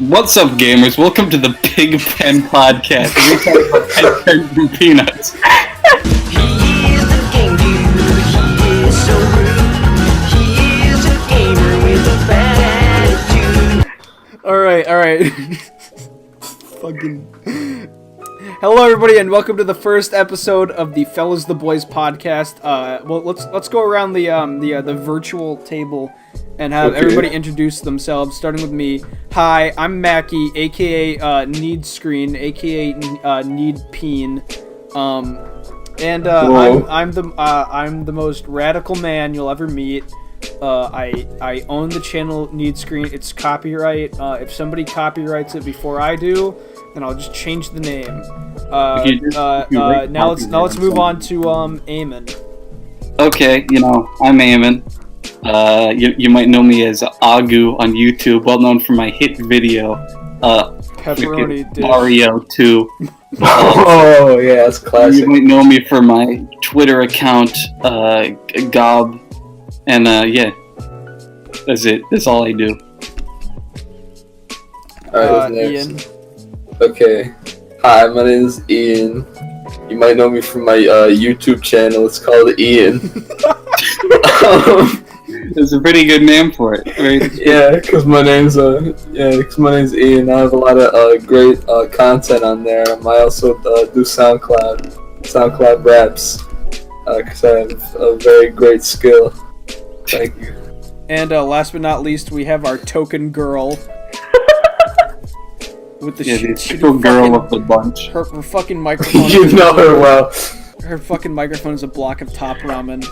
What's up, gamers? Welcome to the Pig Pen Podcast. We talk about pen pens and peanuts. He is the game dude, he is so rude. He is a gamer with a bad attitude. Alright. Fucking. Hello, everybody, and welcome to the first episode of the FellaBoy podcast. Well, let's go around the virtual table and have everybody introduce themselves, starting with me. Hi, I'm Mackie, aka Need Screen, aka Need Peen. I'm the most radical man you'll ever meet. I own the channel Need Screen. It's copyright. If somebody copyrights it before I do, then I'll just change the name. Now let's move on to Eamon. Okay, I'm Eamon. You might know me as Agu on YouTube, well known for my hit video, Pepperoni dish. Mario 2. Oh yeah, that's classic. You might know me for my Twitter account, Gob, and yeah, that's it. That's all I do. Alright, who's next? Ian. Okay. Hi, my name is Ian. You might know me from my YouTube channel. It's called Ian. There's a pretty good name for it, right? Yeah, because my name's Ian. I have a lot of great content on there. I also do SoundCloud raps, because I have a very great skill. Thank you. And last but not least, we have our token girl. With the the girl of the bunch. Her fucking microphone. You know her well. Her fucking microphone is a block of top ramen.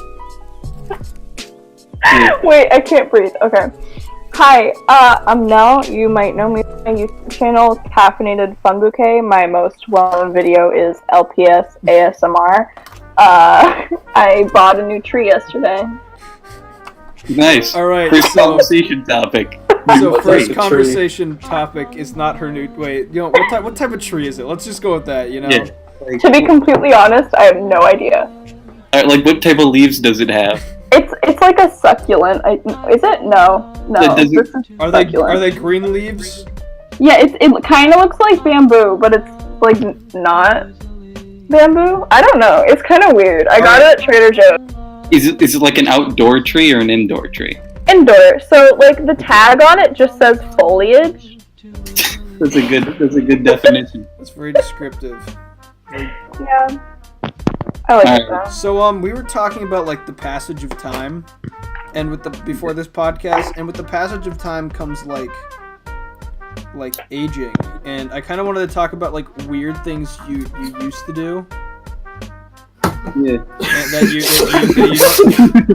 Wait, I can't breathe. Okay. Hi, I'm Nell. You might know me from my YouTube channel, Caffeinated Fun Bouquet. My most well-known video is LPS ASMR. I bought a new tree yesterday. Nice. Alright, First conversation topic. So first conversation topic is not her new. Wait, what type of tree is it? Let's just go with that. Yeah. To be completely honest, I have no idea. Like, what type of leaves does it have? It's like a succulent. Is it? No. Are they green leaves? Yeah, it kind of looks like bamboo, but it's like not bamboo. I don't know. It's kind of weird. I got it at Trader Joe's. Is it like an outdoor tree or an indoor tree? Indoor. So like the tag on it just says foliage. That's a good definition. That's very descriptive. Yeah. I like that. So we were talking about like the passage of time, and before this podcast, and with the passage of time comes like aging, and I kind of wanted to talk about like weird things you used to do. Yeah. That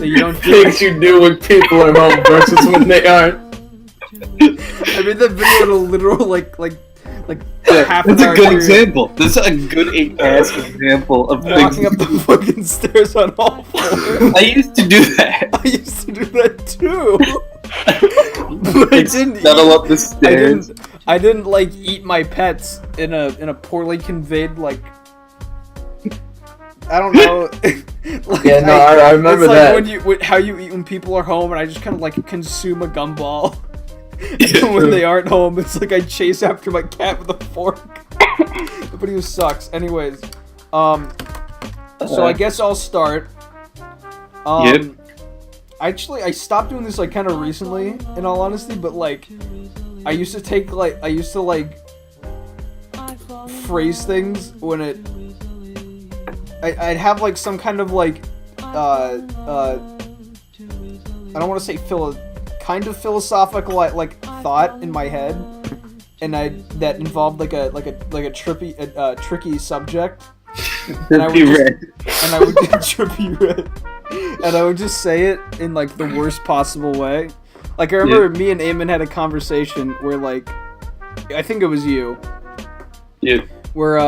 you don't do. Things you do when people are home versus when they aren't. I made that video in a literal like half an That's hour. a good example. That's a good ass example of walking up the fucking stairs on all fours. I used to do that. I used to do that too. But I didn't settle up the stairs. I didn't like eat my pets in a poorly conveyed like. I don't know. Yeah, no, I remember it's like that. how you eat when people are home, and I just kind of like consume a gumball. And when they aren't home, it's like I chase after my cat with a fork. The video sucks. Anyways, so I guess I'll start. Yep. Actually, I stopped doing this like kind of recently, in all honesty. But like, I used to phrase things when I'd have like some kind of like I don't want to say kind of philosophical like thought in my head, and that involved like a tricky subject. And I would trippy red, and I would just say it in like the worst possible way. Like I remember me and Eamon had a conversation where like I think it was you. Yeah. Where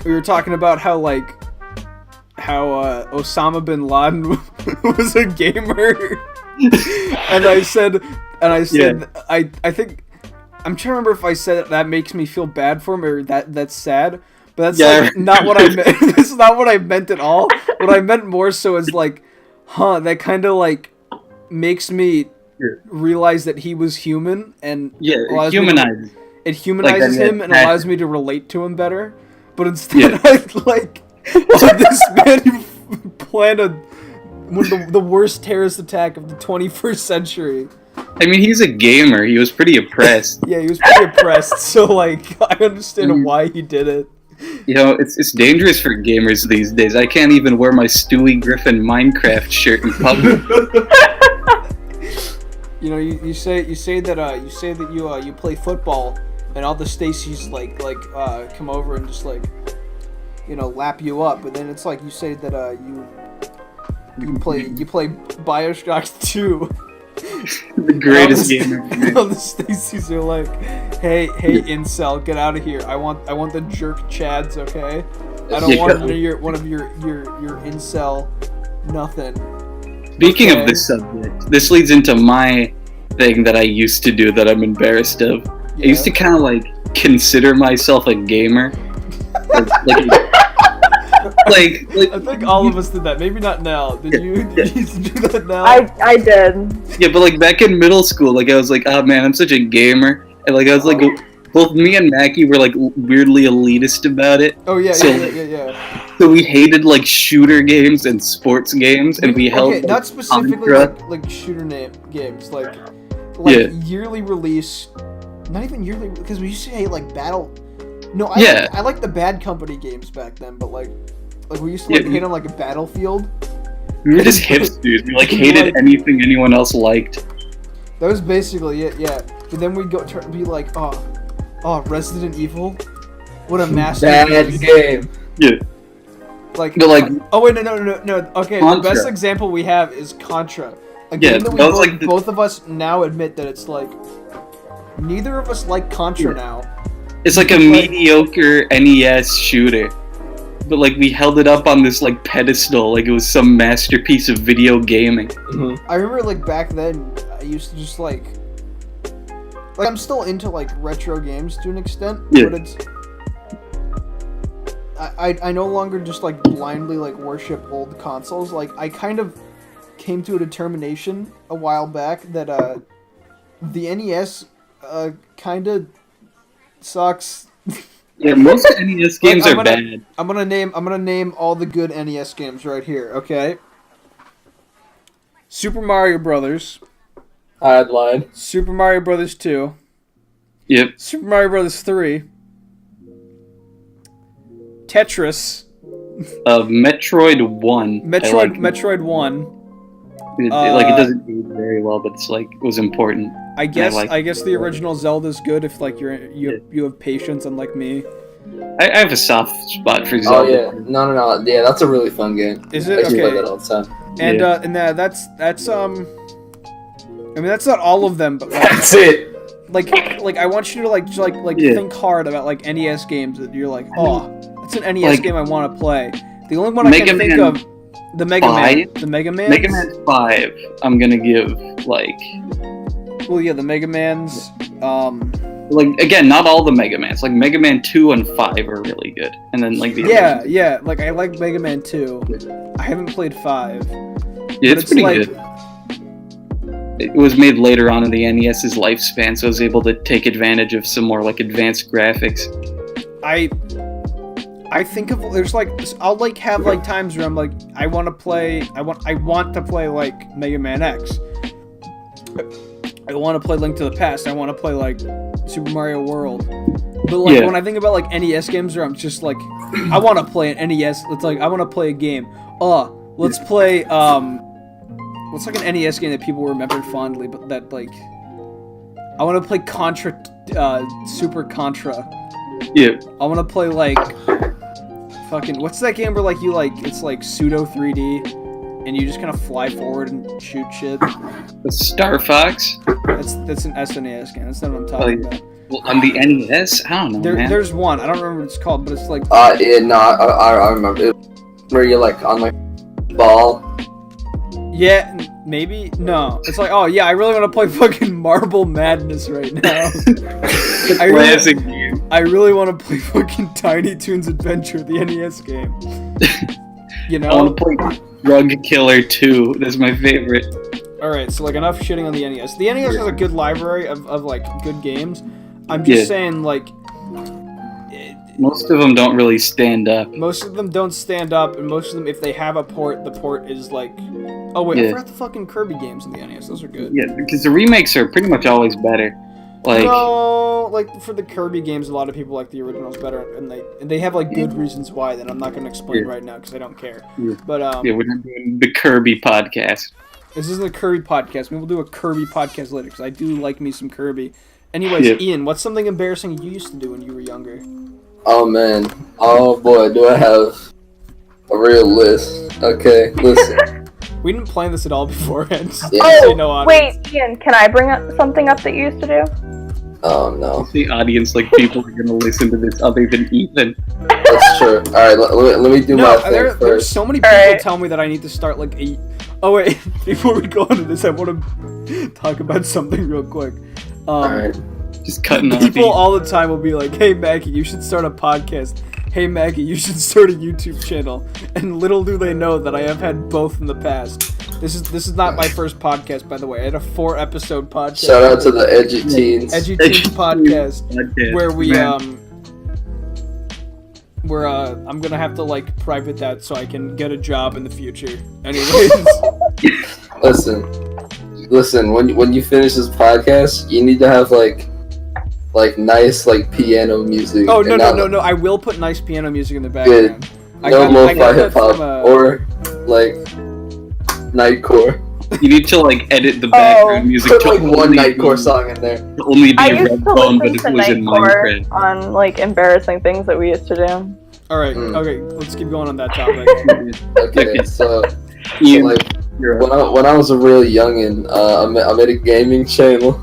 we were talking about how Osama bin Laden was a gamer. and I said, I think, I'm trying to remember if I said that makes me feel bad for him or that's sad, but that's not what I meant. This is not what I meant at all. What I meant more so is like, that kind of like makes me realize that he was human and Yeah, allows me to- humanized. it humanizes Like, him and allows me to relate to him better. But instead, I this man who planned one of the worst terrorist attack of the 21st century. I mean, he's a gamer. He was pretty oppressed. Yeah, he was pretty oppressed. So like, I understand why he did it. You know, it's dangerous for gamers these days. I can't even wear my Stewie Griffin Minecraft shirt in public. You know, you say that you play football, and all the Stacys like come over and just like, you know, lap you up, but then it's like you say that you play BioShock 2. The greatest game ever made. All the Stacys are like, hey incel, get out of here. I want the jerk chads, okay? I don't want one of your incel nothing. Speaking of this subject, this leads into my thing that I used to do that I'm embarrassed of. Yeah. I used to kind of like consider myself a gamer. like I think all of us did that. Maybe not now. Did you used to do that now? I did. yeah, but like back in middle school, like I was like, oh man, I'm such a gamer, and like I was like, both me and Mackie were like weirdly elitist about it. Oh yeah, So- yeah. So we hated like shooter games and sports games, and we held Okay, not specifically Contra. like shooter games, like Yeah. yearly release. Not even yearly, because we used to hate like battle. No, I like the Bad Company games back then, but like we used to like Yeah. hate on like a Battlefield. We were just hipsters. We like hated anything anyone else liked. That was basically it, yeah. But then we'd go be like, oh, Resident Evil, what a masterpiece. Bad game. Yeah. Like, No, like- oh wait, no. Okay, Contra. the best example we have is Contra. A Yeah, game that we that was like the- both of us now admit that it's like neither of us like Contra now. It's like a mediocre NES shooter. But like we held it up on this like pedestal like it was some masterpiece of video gaming. I remember like back then I used to just like I'm still into like retro games to an extent, Yeah. but it's I no longer just like blindly like worship old consoles. Like I kind of came to a determination a while back that the NES kind of sucks. Yeah, most NES games Like, are bad. I'm gonna name all the good NES games right here. Okay. Super Mario Brothers, I'd lied. Super Mario Brothers 2, Yep. Super Mario Brothers 3, Tetris, Metroid 1. Metroid 1. It doesn't do very well, but it's like it was important. I guess like- I guess the original Zelda's good if like you have patience, unlike me. I have a soft spot for Oh Zelda. yeah, no. Yeah, that's a really fun game. Is I it used to play okay? that all the time. And Yeah. that's I mean that's not all of them, but like, That's it. like I want you to like Yeah. think hard about like NES games that you're like, oh, that's an NES Like- game I want to play. The only one I Mega can think Man of, the Mega Man, 5? the Mega Man. Mega Man 5, I'm gonna give like Well, yeah, the Mega Man's. again, not all the Mega Mans. Like Mega Man 2 and 5 are really good, and then like the Yeah. Like I like Mega Man 2. I haven't played 5. yeah, it's it's pretty like- good. It was made later on in the NES's lifespan, so I was able to take advantage of some more like advanced graphics. I think of there's like I'll like have like times where I'm like I want to play like Mega Man X. I want to play Link to the Past. I want to play like Super Mario World. But like Yeah. when I think about like NES games, where I'm just like I want to play an NES. It's like I want to play a game. Let's play what's like an NES game that people remembered fondly, but that like I want to play Contra, Super Contra. Yeah, I want to play like fucking what's that game where like you like it's like pseudo 3D and you just kind of fly forward and shoot shit. the Star Fox. That's an SNES game. That's not what I'm talking about. Well, on the NES, I don't know, man. There's one. I don't remember what it's called, but it's like I remember it. Where you're like on like ball. yeah, maybe no. It's like oh yeah, I really want to play fucking Marble Madness right now. Classic game. I really want to play fucking Tiny Toons Adventure, the NES game. You I want know? to play Drug Killer 2. That's my favorite. Alright, so like enough shitting on the NES. The NES has a good library of like good games. I'm just saying like most of them don't really stand up. most of them don't stand up, and most of them, if they have a port, the port is like... Oh wait, I forgot the fucking Kirby games in the NES. Those are good. Yeah, because the remakes are pretty much always better. Like, no, like for the Kirby games, a lot of people like the originals better, and they have like good reasons why that I'm not going to explain right now because I don't care. Yeah. But yeah, we're not doing the Kirby podcast. This isn't a Kirby podcast. Maybe we'll do a Kirby podcast later because I do like me some Kirby. Anyways, Ian, what's something embarrassing you used to do when you were younger? Oh man, oh boy, do I have a real list. Okay, listen. We didn't plan this at all beforehand. Yeah. So no audience. Wait, Ian, can I bring up something up that you used to do? Oh no. The audience, like, people are gonna listen to this other than Ethan. That's true. Alright, let me do my thing there's first. so many people tell me that I need to start like a... Oh wait, before we go into this, I want to talk about something real quick. Alright. Just cutting off. People all the time will be like, "Hey Maggie, you should start a podcast. Hey Maggie, you should start a YouTube channel." And little do they know that I have had both in the past. This is not my first podcast, by the way. I had a 4-episode podcast. Shout out to the Edgy Teens. Edgy Teens podcast, where we I'm gonna have to like private that so I can get a job in the future. Anyways. Listen. When you finish this podcast, you need to have like nice like piano music. Oh no! I will put nice piano music in the background. Good. No lo-fi hip hop or like nightcore. You need to like edit the background music Put to like one only nightcore be- song in there. to only be I a used red to phone, but listen it to was in Nightcore Minecraft. on like embarrassing things that we used to do. All right, okay, let's keep going on that topic. Okay, so Ian, like you're when I was a real youngin, I made a gaming channel.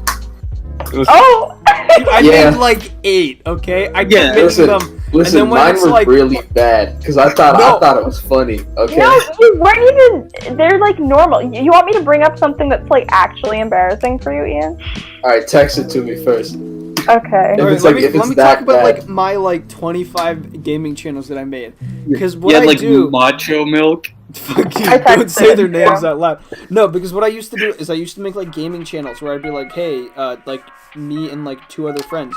It was- Oh! I Yeah. made like 8, okay? I kept Yeah, making listen, them. Listen, then when mine it's were like- really bad because I thought it was funny. Okay. No, you weren't even. They're like normal. You want me to bring up something that's like actually embarrassing for you, Ian? All right, text it to me first. Okay. If Alright, it's like- let if me it's talk that about bad. like my like 25 gaming channels that I made. Because what you had I like do, Macho Milk. fuck you, I don't say their texted, names yeah. out loud. No, because what I used to do is I used to make like gaming channels where I'd be like, hey, like me and like 2 other friends,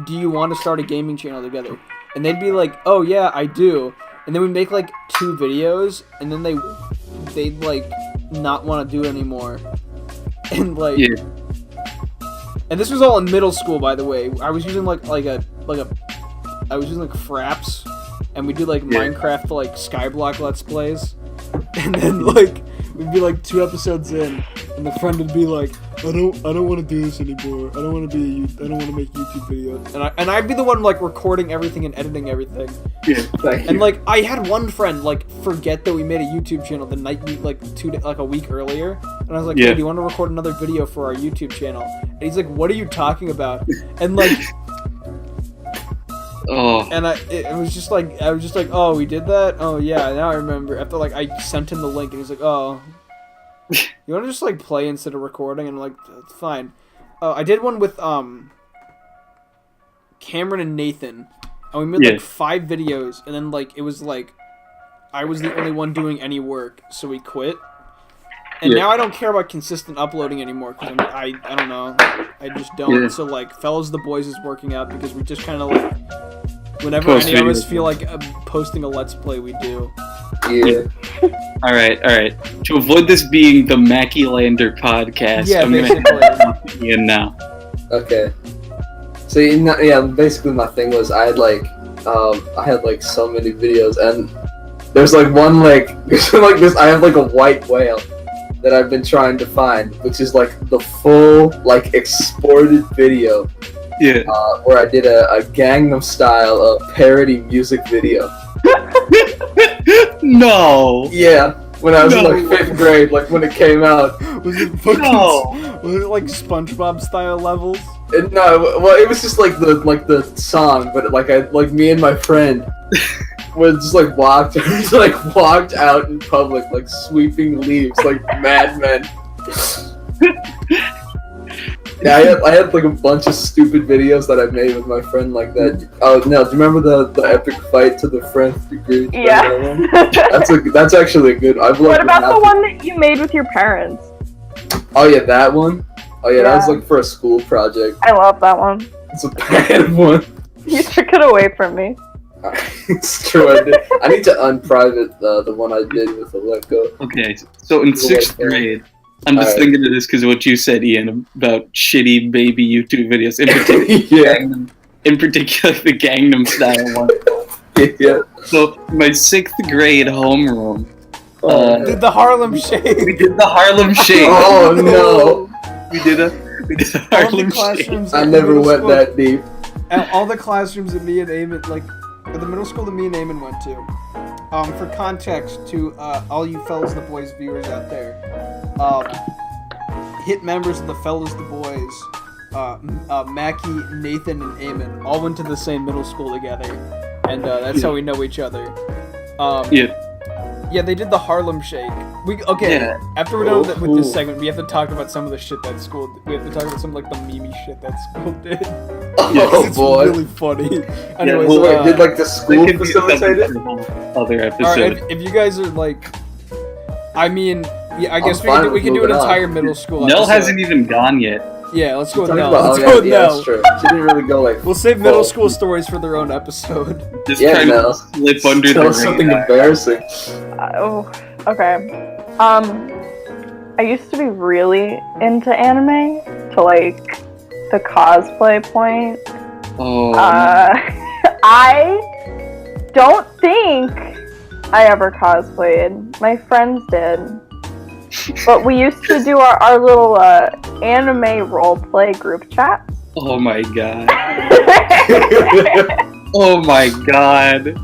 do you want to start a gaming channel together? And they'd be like, oh yeah, I do. And then we make like 2 videos, and then they'd like not want to do it anymore. And like, Yeah. and this was all in middle school, by the way. I was using I was using like Fraps, and we do like Minecraft like Skyblock Let's Plays. And then like we'd be like 2 episodes in, and the friend would be like, I don't want to do this anymore. I don't want to make YouTube videos. And I'd be the one like recording everything and editing everything. Yeah. Thank you. And like I had one friend like forget that we made a YouTube channel the night like a week earlier, and I was like, hey, do you want to record another video for our YouTube channel? And he's like, what are you talking about? And like. Oh. And I was just like, oh, we did that? Oh, yeah, now I remember. After, like, I sent him the link, and he's like, oh, you want to just, like, play instead of recording? And I'm like, that's fine. I did one with, Cameron and Nathan, and we made, like, 5 videos, and then, like, it was, like, I was the only one doing any work, so we quit. And now I don't care about consistent uploading anymore, because I don't know, I just don't. Yeah. So, like, Fellas the Boys is working out, because we just kind of, like, whenever Post any of us videos. feel like posting a Let's Play, we do. Yeah. Alright. To avoid this being the Mackie Lander podcast, Yeah, I'm basically. gonna Ian now. Okay. So basically my thing was I had like so many videos, and there's like one like like this. I have like a white whale that I've been trying to find, which is like the full like exported video Yeah. where I did a Gangnam Style parody music video. No. Yeah, when I was in No. like 5th grade, like when it came out. Was it fucking, No. was it like SpongeBob style levels? And no, well, it was just like the song, but like me and my friend was just like walked out in public, like sweeping leaves, like madmen. Yeah, I had like a bunch of stupid videos that I made with my friend like that. Oh no, do you remember the epic fight to the 10th degree? Yeah. That's actually a good. I've What like about the one that you made with your parents? Oh yeah, that one. Oh yeah, that was Yeah. looking for a school project. I love that one. It's a bad one. You took it away from me. It's true. I need to unprivate the one I did with Aleko. Okay, so in 6th grade, I'm just Alright. thinking of this because of what you said, Ian, about shitty baby YouTube videos. In particular, the Gangnam Style one. Yeah. So my 6th grade homeroom, Did the Harlem Shake. we did the Harlem Shake. Oh no! We did a All the Harlem Shake. classrooms I in never middle went school- that deep. All the classrooms that me and Eamon, like, at the middle school that me and Eamon went to. For context to all you Fellas the Boys viewers out there, hit members of the Fellas the Boys, Mackie, Nathan, and Eamon all went to the same middle school together, and that's how we know each other. Yeah, they did the Harlem Shake. Yeah. After we're done with Cool. this segment, we have to talk about some of the shit that school. We have to talk about some like the meme shit that school did. Oh It's boy. really funny. Anyways, Well, wait, did like the That school could be facilitate it? something for a whole other Alright, episode. if you guys are like, I mean, yeah, I guess we fine can do, we with can do an moving on. entire middle school. Nell episode. hasn't even gone yet. Yeah, let's go with Talking Nell. about- Let's oh, go with yeah, Nell. that's true. She didn't really go like. We'll save middle full. school stories for their own episode. Just Yeah, trying Nell. to slip under Tell the us something radar. embarrassing. Oh, okay. I used to be really into anime to like the cosplay point. Oh, I don't think I ever cosplayed. My friends did. But we used to do our little anime roleplay group chat. oh my god. Oh my god.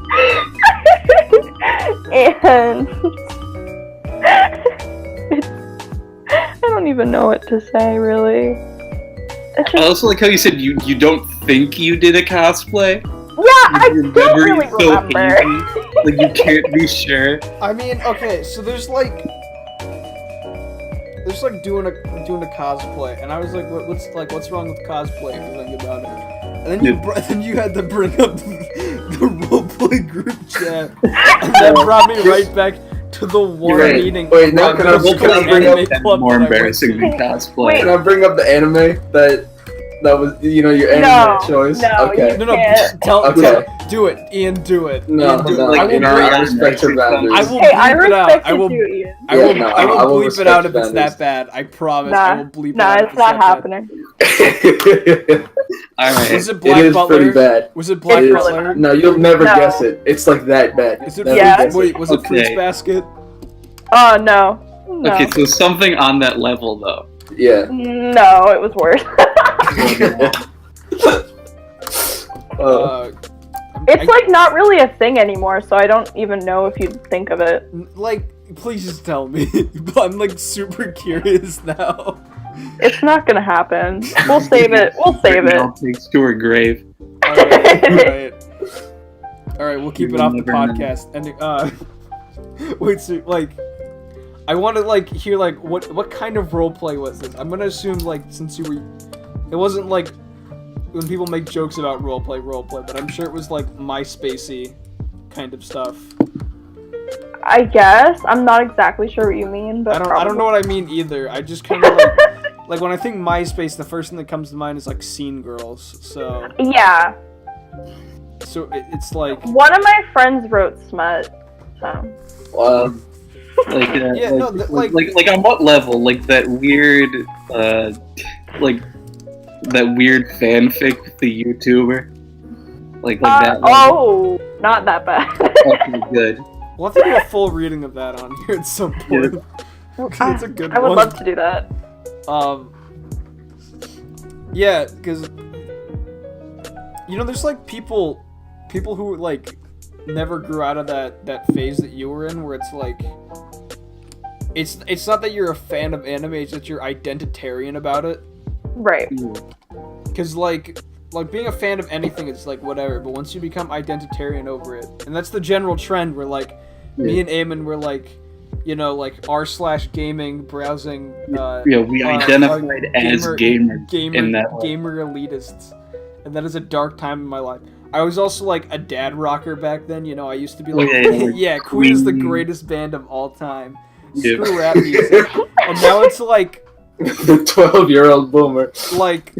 And I don't even know what to say, really. It's I just, also like how you said you don't think you did a cosplay. I Your don't memory really is so remember. hazy. Like you can't be sure. I mean, okay, so there's like doing a cosplay, and I was like, what's wrong with cosplay? And think about it, and then then you had to bring up the roleplay group chat, and that brought me right back to the one right. meeting. Wait, now of can the I- middle can I school bring up- anime That's club more that I went embarrassing to. than cosplay. Wait. Can I bring up the anime that was your anime No, choice? no, Okay. No, can't. tell, do it, Ian, do it. No, Ian, do no, it. I like will in our bleep- I respect your boundaries. I will Hey, I bleep it out. respect I will. you, Ian. I will, Yeah, no, I will I will bleep it respect out if it's boundaries. that bad. I promise. I will bleep it Nah, out if it's it's not that bad. happening. Alright. Was it It Black is Butler? pretty bad. Was it Black It is- Butler? No, you'll never No. guess it. It's like that bad. Is it Never Yeah. guess it. Wait, was it Fruits Okay. Basket? Oh, no. No. Okay, so something on that level though. Yeah. No, it was worse. It's like not really a thing anymore, so I don't even know if you'd think of it. Like, please just tell me. I'm like super curious now. It's not gonna happen. We'll save it. We'll save it. Nell takes to her grave. Alright, we'll keep You it off will the never know. podcast. And wait, so like, I want to like hear like what kind of roleplay was this? I'm gonna assume like since you were, it wasn't like when people make jokes about roleplay, but I'm sure it was like MySpacey kind of stuff. I guess I'm not exactly sure what you mean, but I don't know what I mean either. I just kind of like when I think MySpace, the first thing that comes to mind is like scene girls. So Yeah, it's like one of my friends wrote smut. So Wow. Like, Yeah, no, like- like on what level? Like that weird, like that weird fanfic with the YouTuber. Like that. level? oh, not that bad. Okay, good. we'll have to do a full reading of that on here at some point. It's a good I would one. love to do that. Yeah, because there's like people who like never grew out of that phase that you were in, where it's like it's not that you're a fan of anime, it's that you're identitarian about it. Right. Because like being a fan of anything is like whatever, but once you become identitarian over it, and that's the general trend where like me and Eamon were like, like r/gaming browsing. We identified as gamer in that way. gamer elitists, and that is a dark time in my life. I was also like a dad rocker back then. I used to be like, Yeah, Queen is the Queen. greatest band of all time. Yeah. Screw rap music. And now it's like The 12-year-old boomer. Like,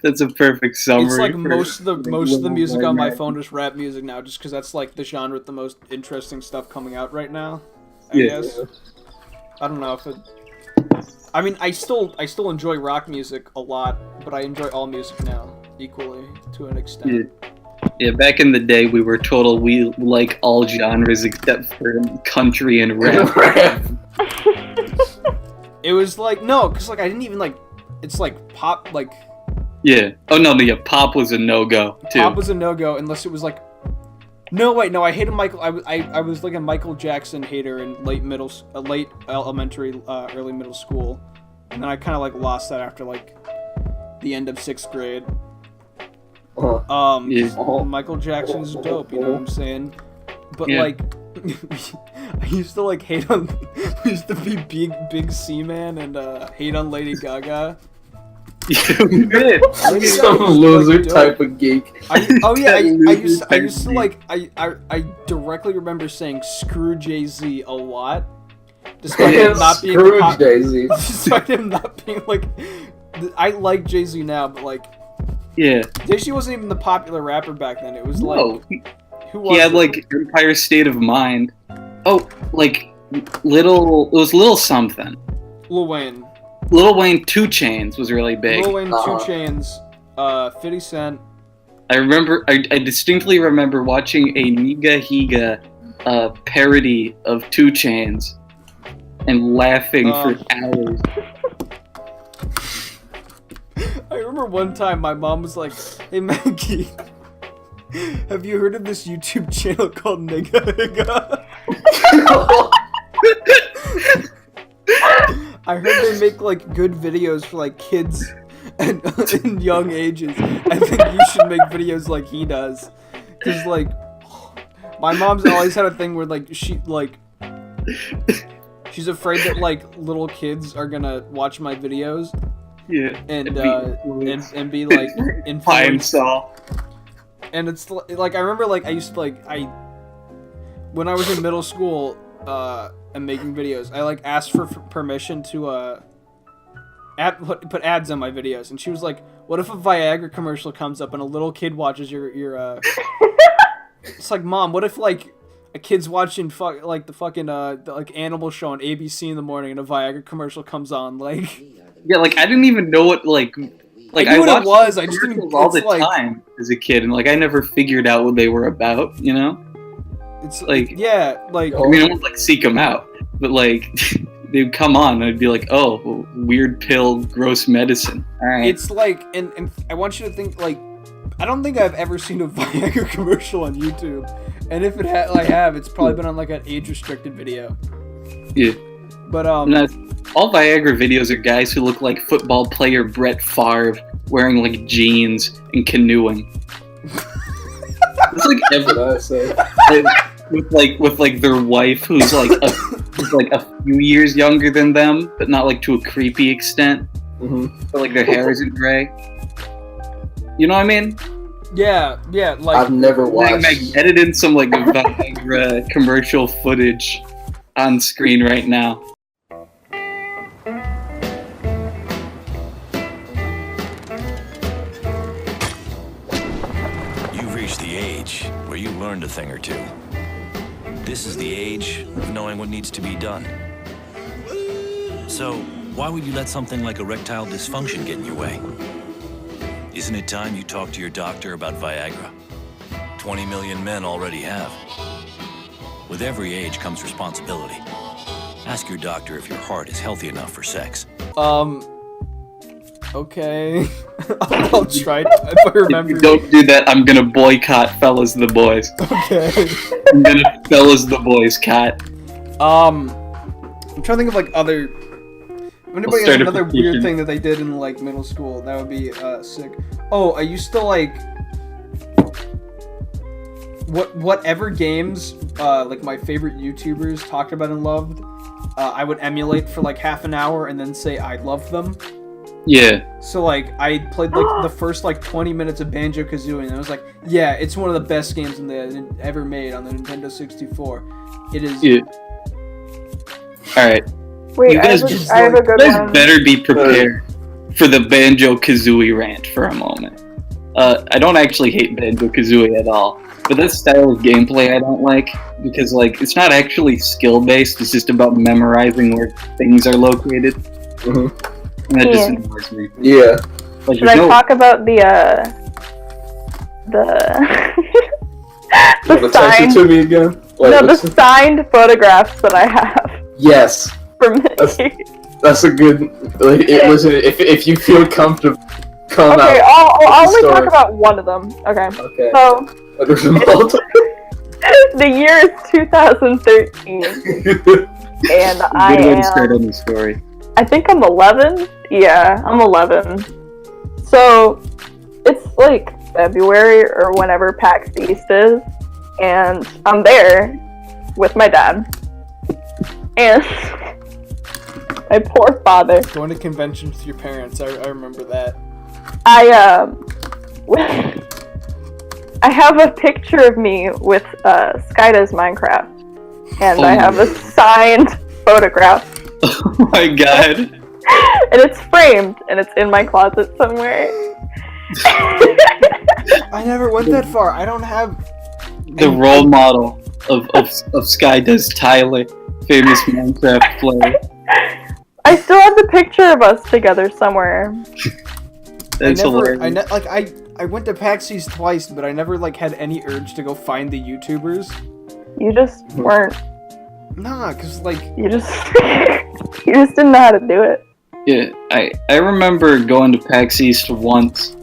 That's a perfect summary. it's like for- most of the music right on my now. phone is rap music now, just because that's like the genre with the most interesting stuff coming out right now. I Yeah. guess. I don't know if it. I mean, I still enjoy rock music a lot, but I enjoy all music now equally to an extent. Yeah, back in the day, we like all genres except for country and rap. It was like no, because like I didn't even like. It's like pop, like Yeah. Oh no, yeah, pop was a no-go too. pop was a no-go unless it was like. No, wait, no. I hated Michael. I was like a Michael Jackson hater in late elementary, early middle school, and then I kind of like lost that after like the end of 6th grade. Yeah. Michael Jackson's dope. You know what I'm saying? But Yeah. like, I used to like hate on. I used to be big C man and hate on Lady Gaga. Yeah, we did. Some loser type of geek. I used to Technically. like I directly remember saying screw Jay-Z a lot, despite him not being Scrooge Daisy. despite him not being like. I like Jay-Z now, but like Yeah. Jay-Z wasn't even the popular rapper back then. It was like No, who was he had it? like Empire State of Mind. Oh, like it was Little something. Lil Wayne, Lil Wayne 2 Chainz was really big. Lil Wayne, 2 Uh-huh. Chainz, 50 Cent. I distinctly remember watching a Niga Higa parody of 2 Chainz and laughing for hours. I remember one time my mom was like, "Hey Maggie, have you heard of this YouTube channel called Nigga Nigga?" I heard they make like good videos for like kids and in young ages. I think you should make videos like he does, cause like my mom's always had a thing where like she's afraid that like little kids are gonna watch my videos Yeah. and be like Pine influenced. Saw. And it's like I remember like I used to like when I was in middle school and making videos, I like asked for permission to put ads on my videos, and she was like, "What if a Viagra commercial comes up and a little kid watches your?" It's like, Mom, what if like a kid's watching the fucking like Animal Show on ABC in the morning and a Viagra commercial comes on, like. Yeah, like I didn't even know what like I knew what it watched was. I just didn't. commercials all the It's like time as a kid, and like I never figured out what they were about. You know, it's like- yeah, like I mean, I wouldn't like seek them out, but like they'd come on, and I'd be like, "Oh, weird pill, gross medicine." All right, it's like, and I want you to think like, I don't think I've ever seen a Viagra commercial on YouTube, and if I have, it's probably been on like an age-restricted video. yeah. But No, all Viagra videos are guys who look like football player Brett Favre wearing like jeans and canoeing. It's like That's what I say. with like their wife who's like a few years younger than them, but not like to a creepy extent. But like their hair isn't gray. You know what I mean? yeah, like I've never watched. Meg, edit in some like Viagra commercial footage on screen right now. You've reached the age where you learned a thing or two. This is the age of knowing what needs to be done. So, why would you let something like erectile dysfunction get in your way? Isn't it time you talk to your doctor about Viagra? 20 million men already have. With every age comes responsibility. Ask your doctor if your heart is healthy enough for sex. okay. I'll try if I remember. If you don't do that, I'm gonna boycott Fellas the Boys. Okay. I'm gonna Fellas the Boys cat. I'm trying to think of like other. If anybody has start a another petition. weird thing that they did in like middle school, that would be sick. Oh, I used to like whatever games like my favorite YouTubers talked about and loved. I would emulate for like half an hour and then say I love them. Yeah. So like I played like the first like 20 minutes of Banjo-Kazooie and I was like, yeah, it's one of the best games ever made on the Nintendo 64. It is. Yeah. All right. Wait, You I guys have, just I have a You good guys one. better be prepared for the Banjo-Kazooie rant for a moment. I don't actually hate Banjo-Kazooie at all, but this style of gameplay I don't like, because, like, it's not actually skill-based, it's just about memorizing where things are located, Mhm. and that just Yeah. annoys me. Yeah. Like, Should there's I no... talk about the Want to text it signed to me again? Wait, no, the what's it? signed photographs that I have Yes. from That's- Mickey. That's a good. Like, listen, if you feel comfortable, come Okay, out. I'll only story. talk about one of them. Okay. Okay. So But there's multiple. the year is 2013, and I Good way to start am. any story. I think I'm 11. Yeah, I'm 11. So it's like February or whenever PAX East is, and I'm there with my dad and my poor father. Going to conventions with your parents, I remember that. I have a picture of me with Skyda's Minecraft, and I have a signed photograph, Oh my god. and it's framed, and it's in my closet somewhere. I never went that far. I don't have. The role model of Sky does Tyler, famous Minecraft player. I still have the picture of us together somewhere. That's hilarious. I went to PAX East twice, but I never like had any urge to go find the YouTubers. You just weren't. Nah, cause like You just you just didn't know how to do it. Yeah, I remember going to PAX East once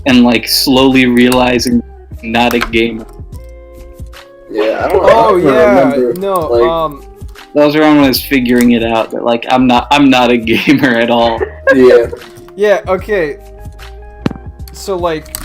and like slowly realizing I'm not a gamer. Yeah. I don't. oh I don't yeah, remember, no, like- That was around when I was figuring it out that like I'm not a gamer at all. Yeah. yeah, okay. So like,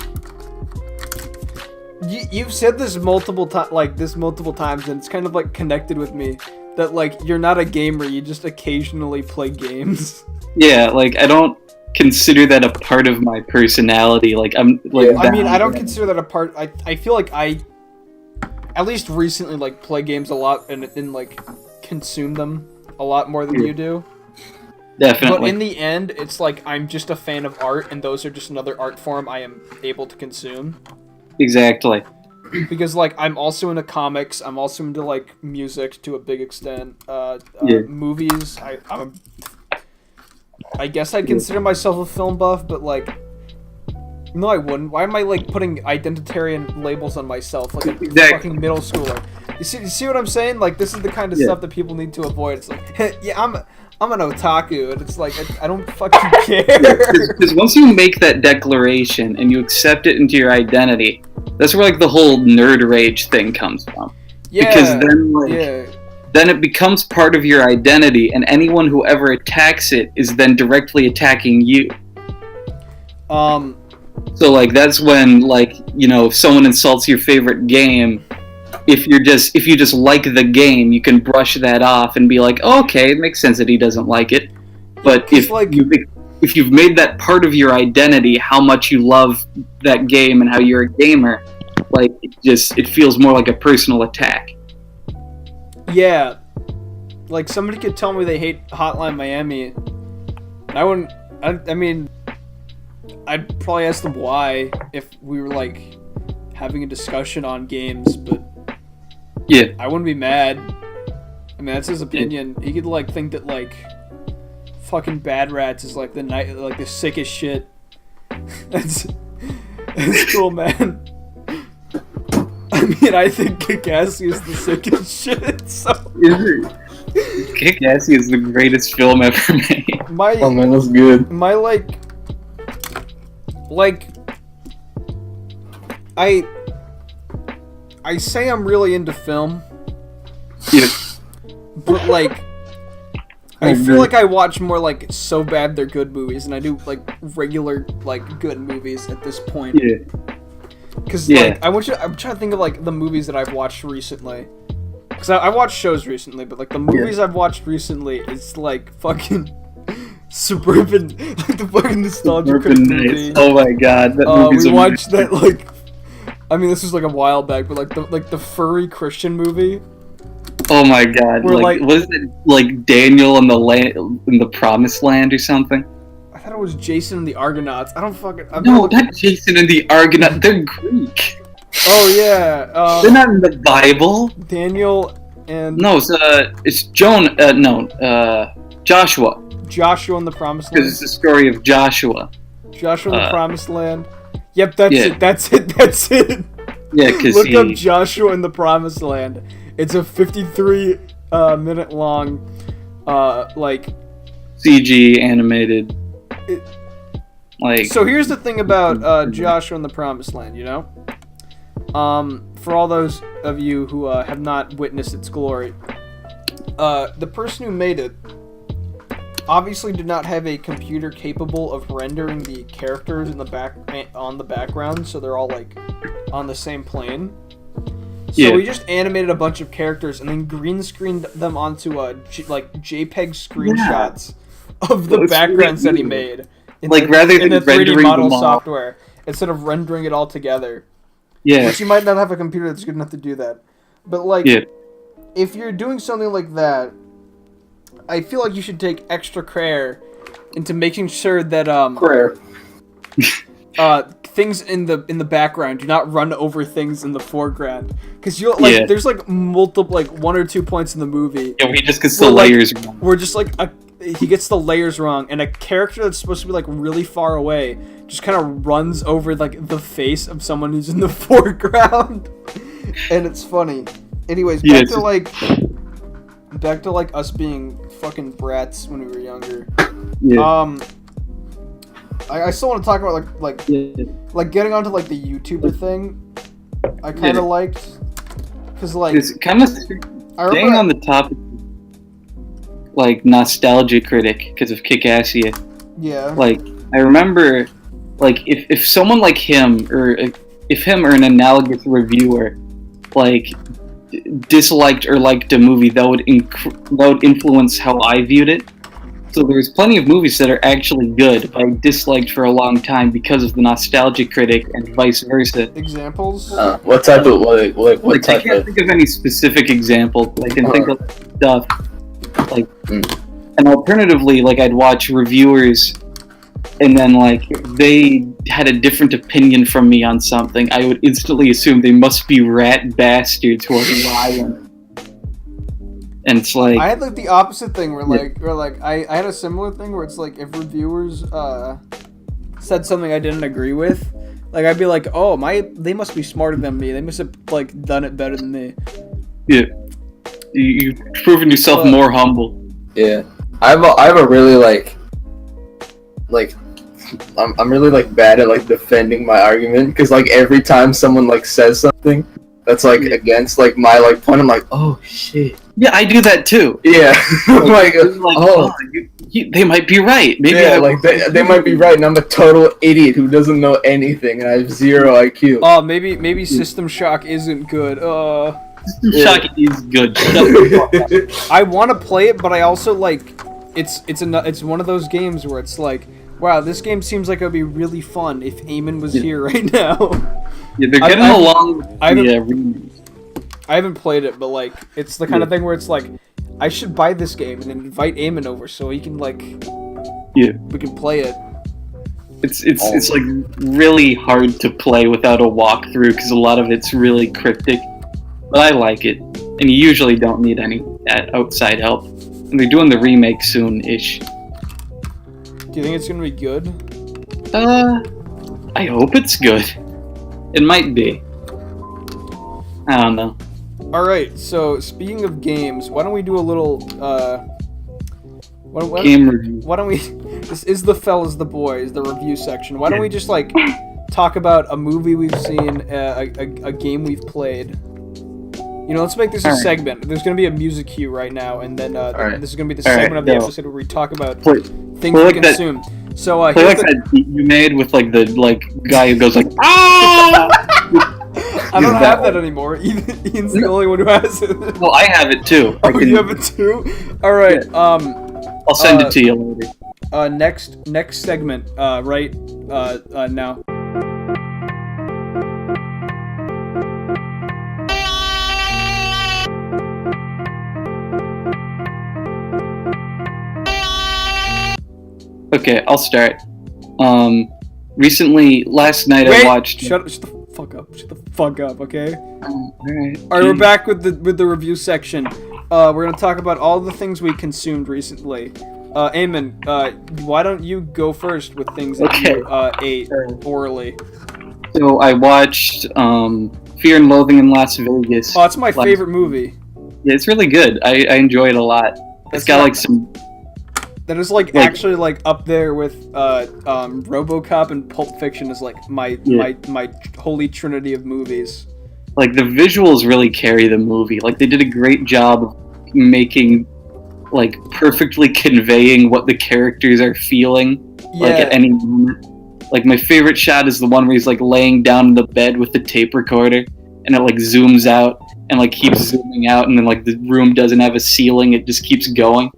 you've said this multiple times, and it's kind of like connected with me that like you're not a gamer, you just occasionally play games. Yeah, like I don't consider that a part of my personality. Like I'm like Yeah. I mean, I don't that- consider that a part. I feel like I, at least recently, like play games a lot and like consume them a lot more than you do. Definitely. But in the end, it's like I'm just a fan of art, and those are just another art form I am able to consume. Exactly. Because like I'm also into comics, I'm also into like music to a big extent. Yeah. Movies. I guess I'd consider myself a film buff, but like, no, I wouldn't. Why am I like putting identitarian labels on myself like a Exactly. fucking middle schooler? You see what I'm saying? Like this is the kind of Yeah. stuff that people need to avoid. It's like, yeah, I'm an otaku, and it's like I don't fucking care. Because once you make that declaration and you accept it into your identity, that's where like the whole nerd rage thing comes from. Yeah, Because then like yeah. then it becomes part of your identity, and anyone who ever attacks it is then directly attacking you. So like that's when like, you know, if someone insults your favorite game, if you just like the game, you can brush that off and be like, oh, okay, it makes sense that he doesn't like it. But It's like- if you've made that part of your identity, how much you love that game and how you're a gamer, like it feels more like a personal attack. Yeah, like somebody could tell me they hate Hotline Miami. I wouldn't. I mean, I'd probably ask them why if we were like having a discussion on games, but Yeah. I wouldn't be mad. I mean, that's his opinion. He could like think that like fucking Bad Rats is like the sickest shit. That's cool, man. I mean, I think Kick-Assy is the sickest shit. So Kick-Assy is the greatest film ever made. Oh man, that's good. my like I say I'm really into film, Yeah. but like I Oh, feel man. like I watch more like So Bad They're Good movies than I do like regular like good movies at this point. Yeah. Because Yeah. like I'm trying to think of like the movies that I've watched recently. Because I watched shows recently, but like the movies I've watched recently, it's like fucking Suburban, like the fucking nostalgia Urban movie. Nights. Oh my god, that movie's We amazing. watched that like, I mean this was like a while back, but like the furry Christian movie. Oh my god! We're Like, like- was it like Daniel in the Promised Land or something? I thought it was Jason and the Argonauts. I don't fucking. No, not Jason and the Argonaut. They're Greek. Oh yeah. They're not in the Bible. Daniel and No, it's Joshua. Joshua in the Promised Because Land. it's the story of Joshua. Joshua in the Promised Land. Yep, that's Yeah. it. That's it. Yeah, because Look up Joshua in the Promised Land. It's a 53 minute long, like. CG animated. Like. So here's the thing about Joshua in the Promised Land, you know? For all those of you who have not witnessed its glory, the person who made it obviously did not have a computer capable of rendering the characters in the background, so they're all like on the same plane. So Yeah. we just animated a bunch of characters and then green screened them onto JPEG screenshots of the That's backgrounds that he really made. In Like, rather in than the 3D rendering model them all. software, instead of rendering it all together. Yeah. Which you might not have a computer that's good enough to do that. But like, Yeah. if you're doing something like that, I feel like you should take extra care into making sure that Prayer. things in the background do not run over things in the foreground, because you'll like Yeah. there's like multiple, like 1 or 2 points in the movie Yeah, he just gets the Well, like, layers wrong. where just like he gets the layers wrong, and a character that's supposed to be like really far away just kind of runs over like the face of someone who's in the foreground, and it's funny. Anyways, Yeah, back to like us being fucking brats when we were younger. Yeah. I still want to talk about like getting onto like the YouTuber thing. I kind of liked, because like It's kind of I staying remember on the topic, like nostalgia critic because of Kick-Assia. yeah. Like, I remember, like, if someone like him, or if him or an analogous reviewer, like, disliked or liked a movie, that would influence how I viewed it. So there's plenty of movies that are actually good, but I disliked for a long time because of the nostalgia critic, and vice versa. Examples. What type of what Like, I type can't of? think of any specific example, but I can think of stuff. Like, Mm. and alternatively, like, I'd watch reviewers, and then, like, if they had a different opinion from me on something, I would instantly assume they must be rat bastards who are lying. And it's like, I had like the opposite thing where I had a similar thing where it's like, if reviewers said something I didn't agree with, like I'd be like, oh they must be smarter than me, they must have like done it better than me. yeah, you've proven yourself more humble. Yeah, I have a really like I'm really like bad at like defending my argument, because like every time someone like says something that's like against like my like point, I'm like, oh shit. Yeah, I do that too. Yeah, like, It's like, oh they might be right. Maybe yeah, I like they might be right, and I'm a total idiot who doesn't know anything, and I have 0 IQ. Oh, maybe System Shock isn't good. Shock is good. Shut the fuck up. I want to play it, but I also like it's one of those games where it's like, wow, this game seems like it would be really fun if Eamon was here right now. Yeah, they're getting along. I haven't played it, but like it's the kind of thing where it's like, I should buy this game and invite Eamon over so he can like, we can play it. It's like really hard to play without a walkthrough because a lot of it's really cryptic. But I like it, and you usually don't need any outside help. And they're doing the remake soon-ish. Do you think it's gonna be good? I hope it's good. It might be. I don't know. Alright, so speaking of games, why don't we do a little, Game review. why don't we, this is the Fellas the Boys, the review section. Why don't we just, like, talk about a movie we've seen, a game we've played. You know, let's make this a segment. There's going to be a music cue right now, and then this is going to be the segment of the episode where we talk about things we consume. So, Play like that beat you made with, like, the, guy who goes, like, ah! I don't have that anymore. Ian's the only one who has it. Well, I have it, too. Oh, you have it, too? Alright, I'll send it to you later. Next segment, right now. Okay, I'll start. Recently, last night I watched. Shut the fuck up. Shut the fuck up. Okay. Alright, We're back with the review section. We're gonna talk about all the things we consumed recently. Eamon, why don't you go first with things that you ate orally? So I watched Fear and Loathing in Las Vegas. Oh, it's my favorite movie. Yeah, it's really good. I enjoy it a lot. It's got like some. That is like actually like up there with RoboCop and Pulp Fiction is like my holy trinity of movies. Like the visuals really carry the movie. Like they did a great job of making, like perfectly conveying what the characters are feeling. Yeah. Like at any moment. Like my favorite shot is the one where he's like laying down in the bed with the tape recorder, and it like zooms out and like keeps zooming out, and then like the room doesn't have a ceiling; it just keeps going.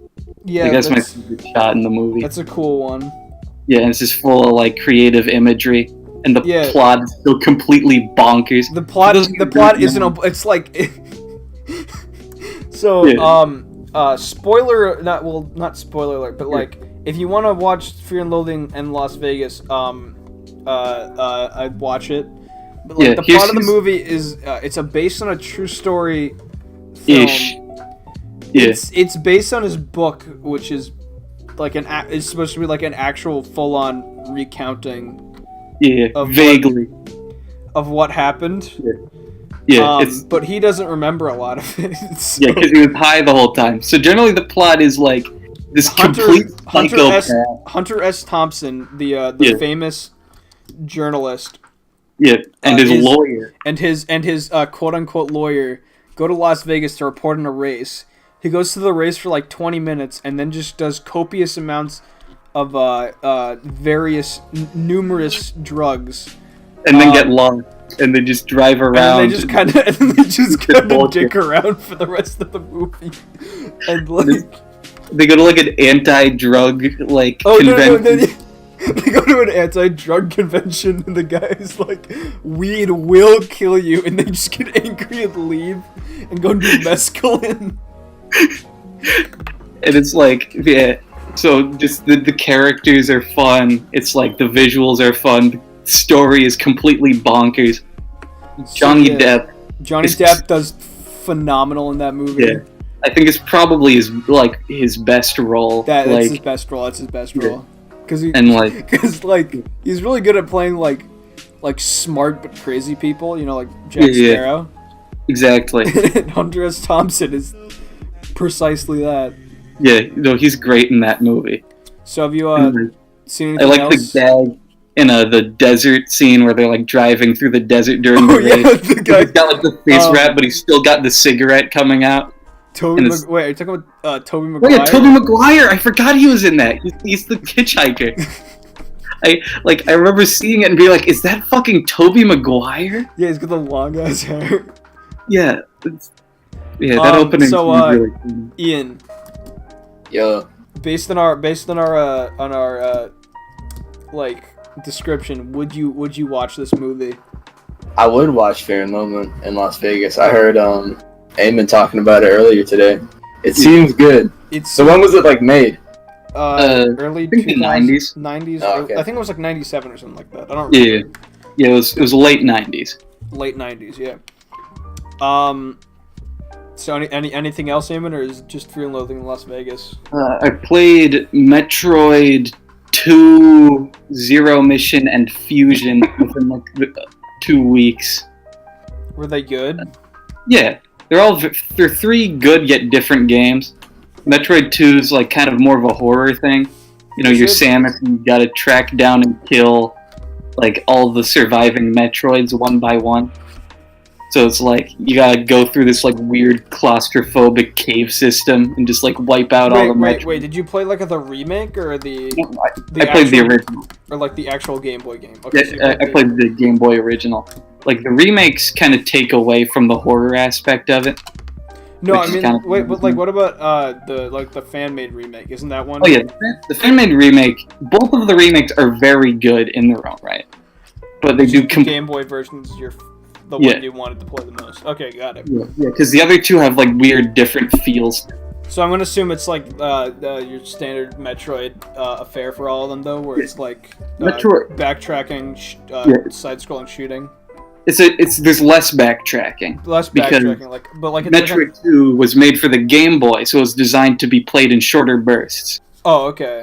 Yeah, like, that's my favorite shot in the movie. That's a cool one. Yeah, and it's just full of like creative imagery, and the plot is still completely bonkers. The plot isn't. It's like. So spoiler, not spoiler alert, but like if you want to watch Fear and Loathing in Las Vegas, I'd watch it. But like the plot of the movie is it's based on a true story film. Ish. Yeah. It's based on his book, which is like it's supposed to be like an actual full-on recounting. Yeah, vaguely of what happened. Yeah, but he doesn't remember a lot of it. So. Yeah, because he was high the whole time. So generally, the plot is like this complete psychopath. Hunter S. Thompson, the famous journalist. Yeah, and his lawyer. And his quote-unquote lawyer go to Las Vegas to report on a race. He goes to the race for like 20 minutes and then just does copious amounts of numerous drugs. And then get lost. And they just drive around. And they just kind of dick around for the rest of the movie. And like they go to like an anti-drug convention. No. They go to an anti-drug convention and the guy's like, weed will kill you, and they just get angry and leave and go do mescaline. And it's like, yeah, so just the characters are fun. It's like the visuals are fun. The story is completely bonkers. Johnny Depp does phenomenal in that movie. Yeah, I think it's probably his best role. That's his best role. That's his best role. Because he's really good at playing like smart but crazy people. You know, like Jack Sparrow. Exactly. And Hunter S. Thompson is precisely that. Yeah, no, he's great in that movie. So have you seen anything else? The gag in the desert scene where they're like driving through the desert during the race. The guy, he's got like the face wrap, but he's still got the cigarette coming out. Wait, are you talking about Tobey Maguire? Oh yeah, Tobey Maguire! I forgot he was in that. He's the hitchhiker. I remember seeing it and being like, is that fucking Tobey Maguire? Yeah, he's got the long ass hair. Yeah. That opening so, was really cool. Ian. Yeah. Based on our description, would you watch this movie? I would watch Fear and Loathing in Las Vegas. I heard Eamon talking about it earlier today. It seems good. So when was it made? Early 90s. 90s. Oh, okay. I think it was 97 or something like that. I don't remember. Yeah, it was late 90s. Late 90s, yeah. So anything else, Eamon, or is it just Fear and Loathing in Las Vegas? I played Metroid 2, Zero Mission, and Fusion within 2 weeks. Were they good? Yeah, they're three good yet different games. Metroid 2 is kind of more of a horror thing. You know, you're Samus and you gotta track down and kill all the surviving Metroids one by one. So it's you gotta go through this weird claustrophobic cave system and just wipe out all the Metroids. Wait, did you play the remake or the? No, I played the original. Or the actual Game Boy game. Okay, yeah, I played the Game Boy original. The remakes kind of take away from the horror aspect of it. No, I mean, wait, but what about the fan-made remake? Isn't that one? Oh yeah, the fan-made remake. Both of the remakes are very good in their own right, but they do. Game Boy version is the one you wanted to play the most. Okay, got it. Yeah, because the other two have weird, different feels. So I'm gonna assume it's like your standard Metroid affair for all of them, though, where it's like backtracking, side-scrolling shooting. There's less backtracking. Less because backtracking, but like Metroid 2 was made for the Game Boy, so it was designed to be played in shorter bursts. Oh, okay.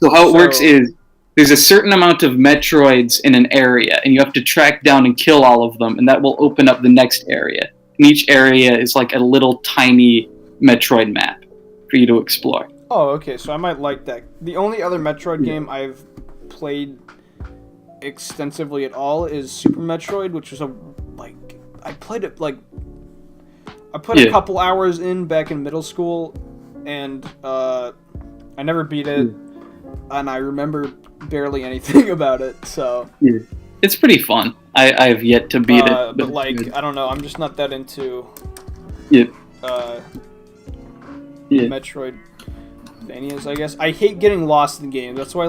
So how it works is there's a certain amount of Metroids in an area, and you have to track down and kill all of them, and that will open up the next area. And each area is like a little tiny Metroid map for you to explore. Oh, okay, so I might like that. The only other Metroid game I've played extensively at all is Super Metroid, which was I played it I put a couple hours in back in middle school, and I never beat it, and I remember barely anything about it, so... Yeah. It's pretty fun. I've yet to beat it. But I don't know, I'm just not that into... Metroidvanias, I guess. I hate getting lost in games. That's why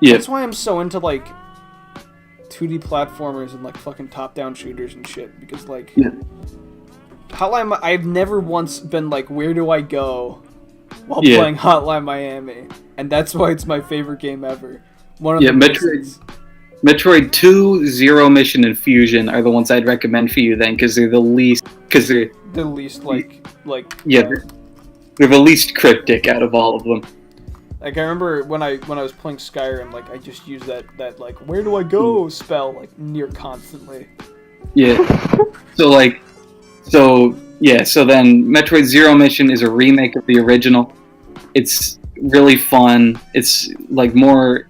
that's why I'm so into 2D platformers and fucking top-down shooters and shit. Because I've never once been where do I go while playing Hotline Miami, and that's why it's my favorite game ever. One of the Metroid 2, Zero Mission, and Fusion are the ones I'd recommend for you then, because they're the least. Because they're the least they're the least cryptic out of all of them. I remember when I was playing Skyrim, I just used that where do I go spell near constantly. Yeah. So then Metroid Zero Mission is a remake of the original. It's really fun. It's more.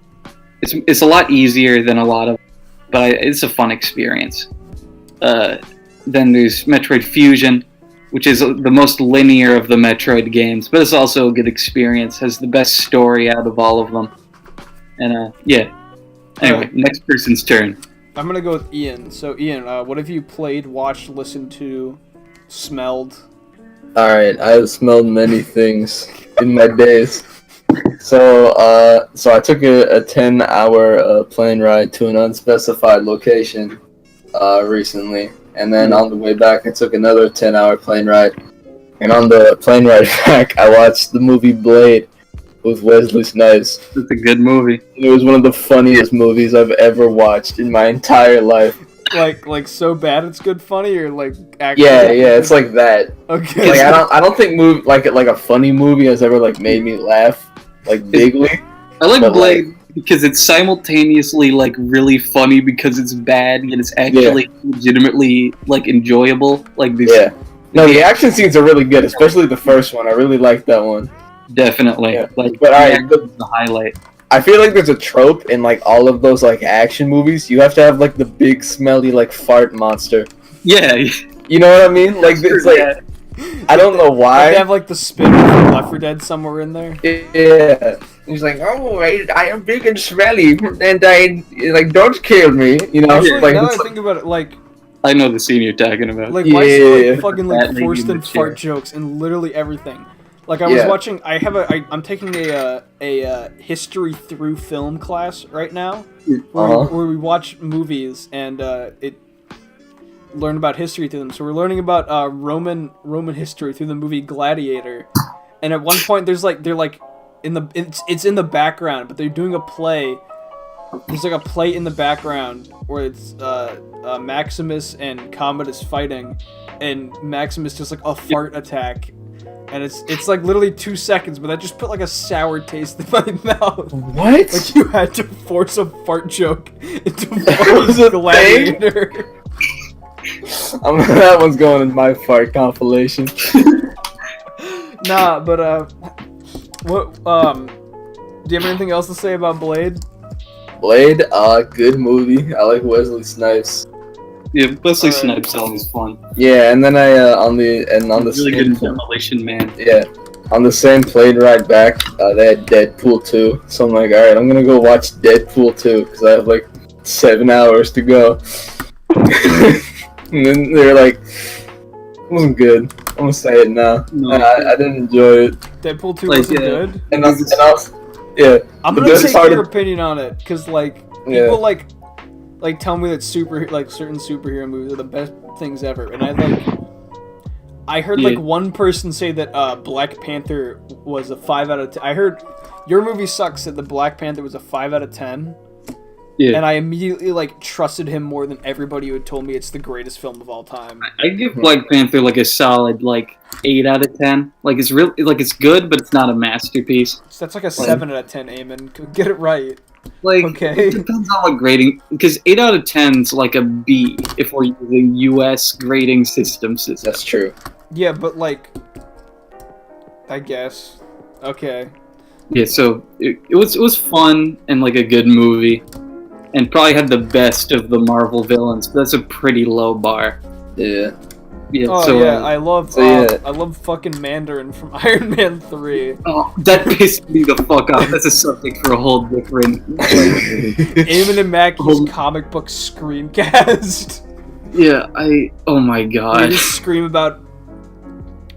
It's a lot easier than a lot of, but it's a fun experience. Then there's Metroid Fusion, which is the most linear of the Metroid games, but it's also a good experience. Has the best story out of all of them. And Anyway, next person's turn. I'm gonna go with Ian. So Ian, what have you played, watched, listened to, smelled? Alright, I've smelled many things in my days. So I took a 10-hour plane ride to an unspecified location recently, and then on the way back I took another 10-hour plane ride. And on the plane ride back, I watched the movie Blade with Wesley Snipes. It's a good movie. It was one of the funniest movies I've ever watched in my entire life. Like so bad it's good funny, or actually? Yeah, it's like that. Okay. I don't think a funny movie has ever made me laugh bigly. I like Blade because it's simultaneously really funny because it's bad, and it's actually legitimately enjoyable. Yeah. No, the action scenes are really good, especially the first one. I really like that one. Definitely. Yeah. But the highlight. I feel like there's a trope in all of those action movies. You have to have the big smelly fart monster. Yeah. You know what I mean? It's I don't know why. They have the spin from Left 4 Dead somewhere in there. Yeah. He's oh, I am big and smelly, and I don't kill me. You know. Actually, now I think about it, I know the scene you're talking about. why is there fucking forced in fart jokes in literally everything? I was watching. I'm taking a history through film class right now, where we watch movies and learn about history through them. So we're learning about Roman history through the movie Gladiator, and at one point they're it's in the background, but they're doing a play. There's a play in the background where it's Maximus and Commodus fighting, and Maximus just a fart attack. And it's literally 2 seconds, but that just put a sour taste in my mouth. What? You had to force a fart joke into fucking Gladiator. That one's going in my fart compilation. Nah, but what do you have anything else to say about Blade? Blade, good movie. I like Wesley Snipes. Yeah, Wesley Snipes always fun. Yeah, and then on the really good in Demolition Man. Yeah, on the same plane ride back, they had Deadpool 2. So I'm all right, I'm gonna go watch Deadpool 2 because I have 7 hours to go. And then they were it wasn't good. I'm gonna say it now. No. I didn't enjoy it. Deadpool 2 wasn't good. And I was, yeah. I'm gonna take your opinion on it because people tell me that certain superhero movies are the best things ever, and I heard like one person say that Black Panther was a 5 out of 10. I heard your movie sucks said the Black Panther was a 5 out of 10. Yeah. And I immediately like trusted him more than everybody who had told me it's the greatest film of all time. I give Black Panther like a solid like 8 out of 10. Like it's real, like it's good, but it's not a masterpiece. So that's like a 7 out of 10, Eamon. Get it right. Like Okay. it depends on what grading, because 8 out of 10's like a B if we're using U.S. grading system. That's true. Yeah, but like, I guess. Okay. Yeah, so it was fun and like a good movie, and probably had the best of the Marvel villains. But that's a pretty low bar. Yeah. Yeah. Oh so, yeah, I love yeah. I love fucking Mandarin from Iron Man 3. Oh, that pissed me the fuck off. That's a subject for a whole different. Eamon and Mackey's comic book screencast. Yeah, oh my We god. just scream about.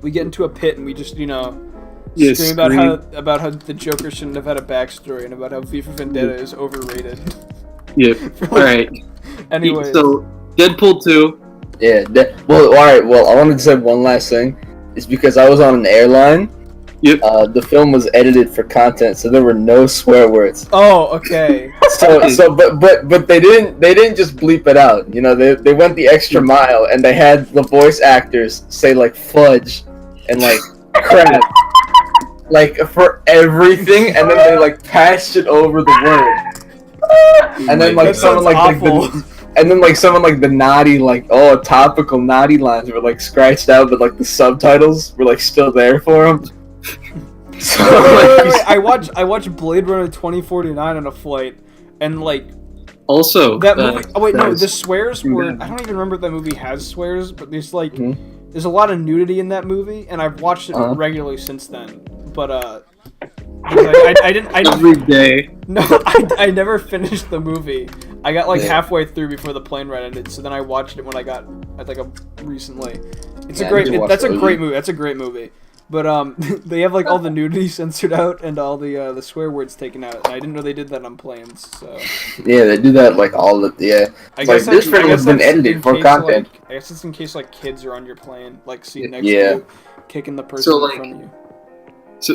We get into a pit and we just Yeah, scream about how the Joker shouldn't have had a backstory and about how V for Vendetta is overrated. Yeah. Alright. Anyways. So, Deadpool 2. Yeah. Well, alright, well, I wanted to say one last thing. It's because I was on an airline. Yep. The film was edited for content, so there were no swear words. Oh, okay. But they didn't just bleep it out. You know, they went the extra mile and they had the voice actors say like fudge and like crap, like for everything, and then they like patched it over the word. And then like That someone sounds like awful. and then like someone like the naughty like topical naughty lines were like scratched out, but like the subtitles were like still there for them. So Wait, I watched Blade Runner 2049 on a flight, and like Also, that movie. Oh wait, no, that's- the swears were. I don't even remember if that movie has swears, but there's like there's a lot of nudity in that movie, and I've watched it regularly since then. But I didn't. every day. No, I never finished the movie. I got like halfway through before the plane ride ended, so then I watched it when I got recently. It's Yeah, a great. I need to watch That's a that great movie. movie. That's a great movie. But they have like all the nudity censored out and all the swear words taken out. And I didn't know they did that on planes. So yeah, they do that like all the I Like, this film has been that's edited in for case, content. Like, I guess it's in case like kids are on your plane, like sitting next Yeah. to you, kicking the person So, in like, front of you.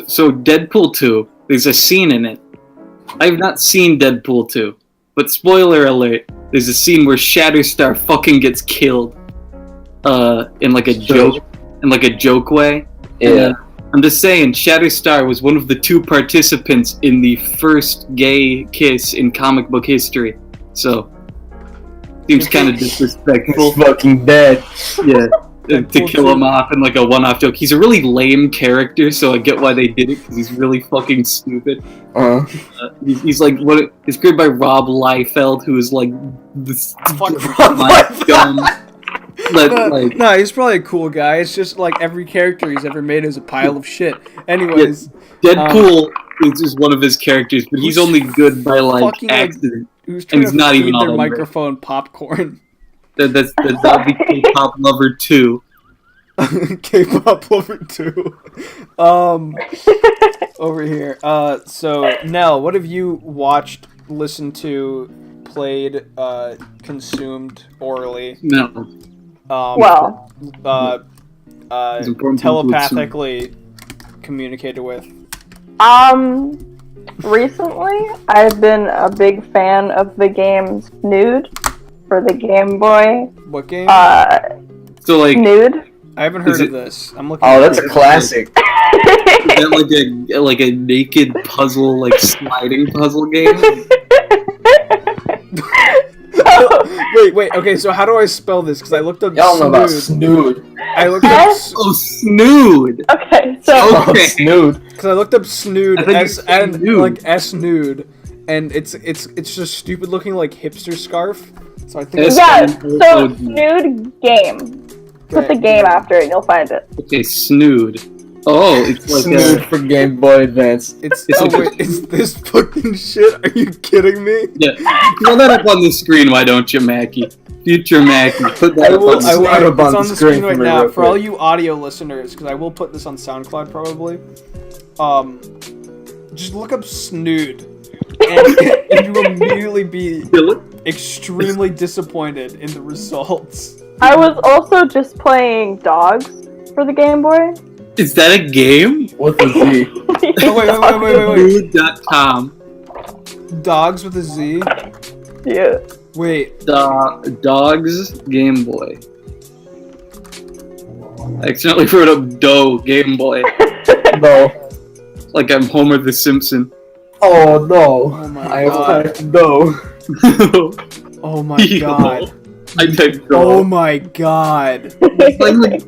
So Deadpool 2, there's a scene in it. I've not seen Deadpool 2, but spoiler alert, there's a scene where Shatterstar fucking gets killed. In like a joke way. Yeah. And, I'm just saying, Shatterstar was one of the 2 participants in the first gay kiss in comic book history. So, seems kind of disrespectful. He's fucking dead. Yeah. To Deadpool kill 2. him off in like a one-off joke. He's a really lame character, so I get why they did it, because he's really fucking stupid. He's like, it's created by Rob Liefeld, who is like this Fuck Rob gun. Like, No, he's probably a cool guy. It's just like every character he's ever made is a pile of shit. Anyways, Deadpool is just one of his characters, but he's only good by like fucking, like, accident. who's trying he's to not feed even their all over it. microphone popcorn? That'd be K-pop Lover 2. K-pop lover 2. Over here. So Nell, what have you watched, listened to, played, consumed orally? No. Well, It's important to telepathically communicated with. recently I've been a big fan of the game Snood for the Game Boy. What game? So like, Snood. I haven't heard is of it- this. I'm looking. Oh, at that's it. a classic. is that like a naked puzzle, like sliding puzzle game? Wait. Okay, so how do I spell this? Because I looked up Y'all know about Snood. Snood. I looked up Oh, Snood! Okay, so Oh, Okay. Snood. because I looked up Snood I thought you S said and nude. like S nude, and it's just stupid looking like hipster scarf. So I think S- yeah, Snood. so Snood game. Put the game after it, you'll find it. Okay, Snood. Oh, it's like Snood for Game Boy Advance. it's It's oh like- wait, it's this fucking shit. Are you kidding me? yeah. Throw that up on the screen, why don't you, Mackie? Future Mackie, put that I up will- on the I will- screen. It's up on on the the screen screen right for me now real for all quick. you audio listeners, because I will put this on SoundCloud probably. Just look up Snood, and you will immediately be Kill it. extremely disappointed in the results. I was also just playing Dogs for the Game Boy. Is that a game? With a Z. Oh, wait. Dude.com. Dogs with a Z? Yeah. Wait. Dogs Game Boy. I accidentally wrote up Doe Game Boy. No. Like I'm Homer the Simpson. Oh no. Oh my I god. typed no. Oh my god. I typed Oh Doe. my god. Like,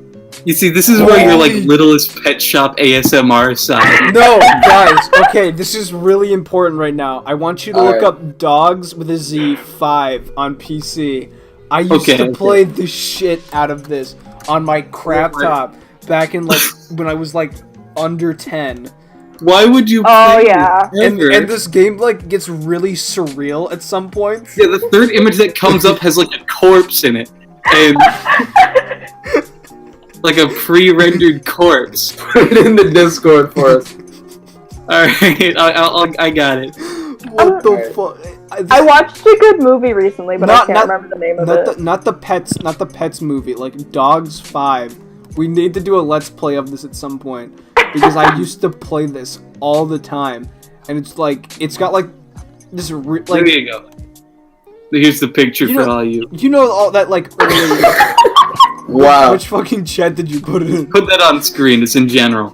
you see, this is where you're like littlest pet shop ASMR side. No, guys, okay, this is really important right now. I want you to look up Dogs with a Z 5 on PC. I used to play the shit out of this on my crap top back in like when I was like under 10. Why would you play Oh yeah. And this game like gets really surreal at some point. Yeah, the third image that comes up has like a corpse in it. And like a pre-rendered corpse. Put it in the Discord for us. Alright, I got it. What the fuck? I watched a good movie recently, but I can't remember the name of it. Not the Pets movie, like Dogs 5. We need to do a Let's Play of this at some point. Because I used to play this all the time. And it's like, it's got like, this like... There you go. Here's the picture for all you. You know all that like early... Wow. Which fucking chat did you put it in? Put that on screen, it's in general.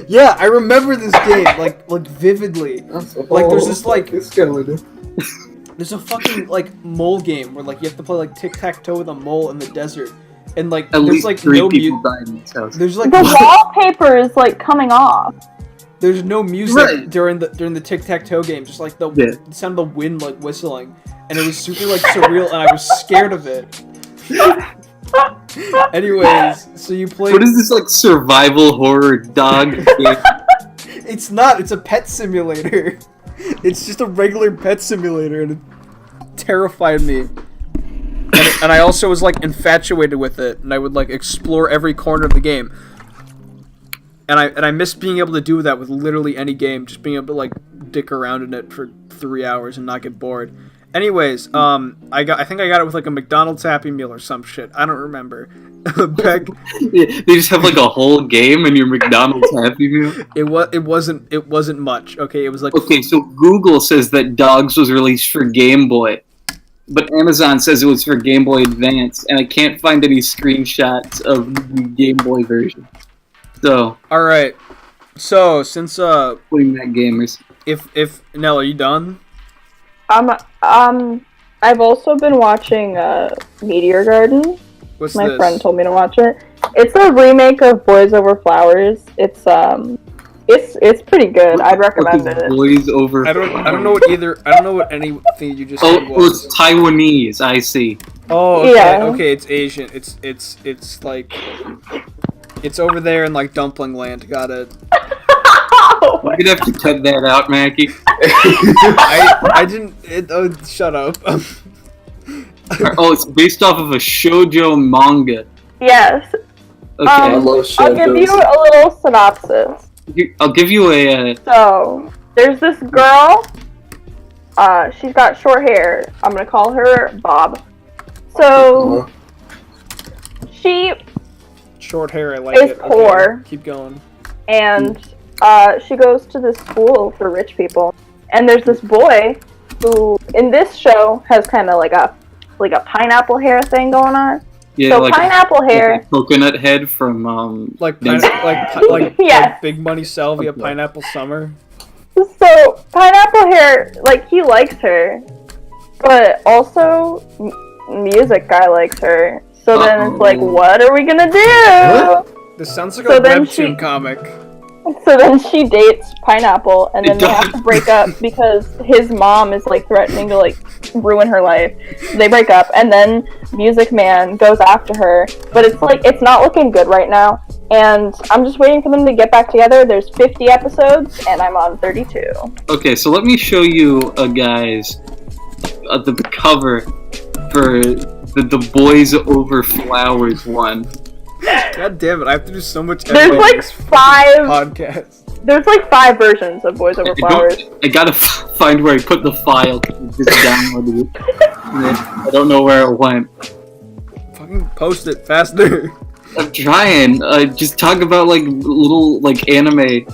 Yeah, I remember this game, like vividly. Like, there's this, like... There's a fucking, like, mole game where, like, you have to play, like, tic-tac-toe with a mole in the desert. And, like, At there's, least like, 3 no people died in this house. There's, like... The wallpaper is, like, coming off. There's no music during the tic-tac-toe game, just, like, the sound of the wind, like, whistling. And it was super, like, surreal, and I was scared of it. Anyways, so you play... What is this, like, survival horror dog game? It's not, it's a pet simulator. It's just a regular pet simulator, and it terrified me. And I also was, like, infatuated with it, and I would, like, explore every corner of the game. And I miss being able to do that with literally any game, just being able to, like, dick around in it for 3 hours and not get bored. Anyways, I think I got it with like a McDonald's Happy Meal or some shit. I don't remember. Back, they just have like a whole game in your McDonald's Happy Meal. It wasn't much. Okay, it was like so Google says that Dogs was released for Game Boy, but Amazon says it was for Game Boy Advance, and I can't find any screenshots of the Game Boy version. So, all right. So since putting that gamers. If Nell, are you done? I've also been watching Meteor Garden. What's My this? friend told me to watch it. It's a remake of Boys Over Flowers. It's pretty good. I'd recommend it. Boys Over. I don't know what anything you just said was. It's Taiwanese. I see. Oh, okay. Yeah. Okay, it's Asian. It's like it's over there in like Dumpling Land. Got it. You're gonna have to cut that out, Mackie. I didn't. Shut up. Oh, it's based off of a shoujo manga. Yes. Okay. I love I'll give you a little synopsis. I'll give you a. So there's this girl. She's got short hair. I'm gonna call her Bob. So she Short hair. I like is it. poor. Okay, keep going. And she goes to this school for rich people. And there's this boy who, in this show, has kind of like a pineapple hair thing going on. Yeah, so like pineapple hair, like a coconut head from Like Yes. Big Money Salvia, Pineapple Summer. So pineapple hair, like he likes her, but also music guy likes her. So then it's like, what are we gonna do? This sounds like So a then webtoon comic. So then she dates Pineapple, and then they have to break up because his mom is like threatening to like ruin her life. So they break up, and then Music Man goes after her, but it's not looking good right now. And I'm just waiting for them to get back together. There's 50 episodes, and I'm on 32. Okay, so let me show you guys the cover for the Boys Over Flowers one. God damn it! I have to do so much. There's like 5 podcasts. There's like 5 versions of Boys Over Flowers. I gotta find where I put the file. Just downloaded it. I don't know where it went. Fucking post it faster. I'm trying. Just talk about like little like anime.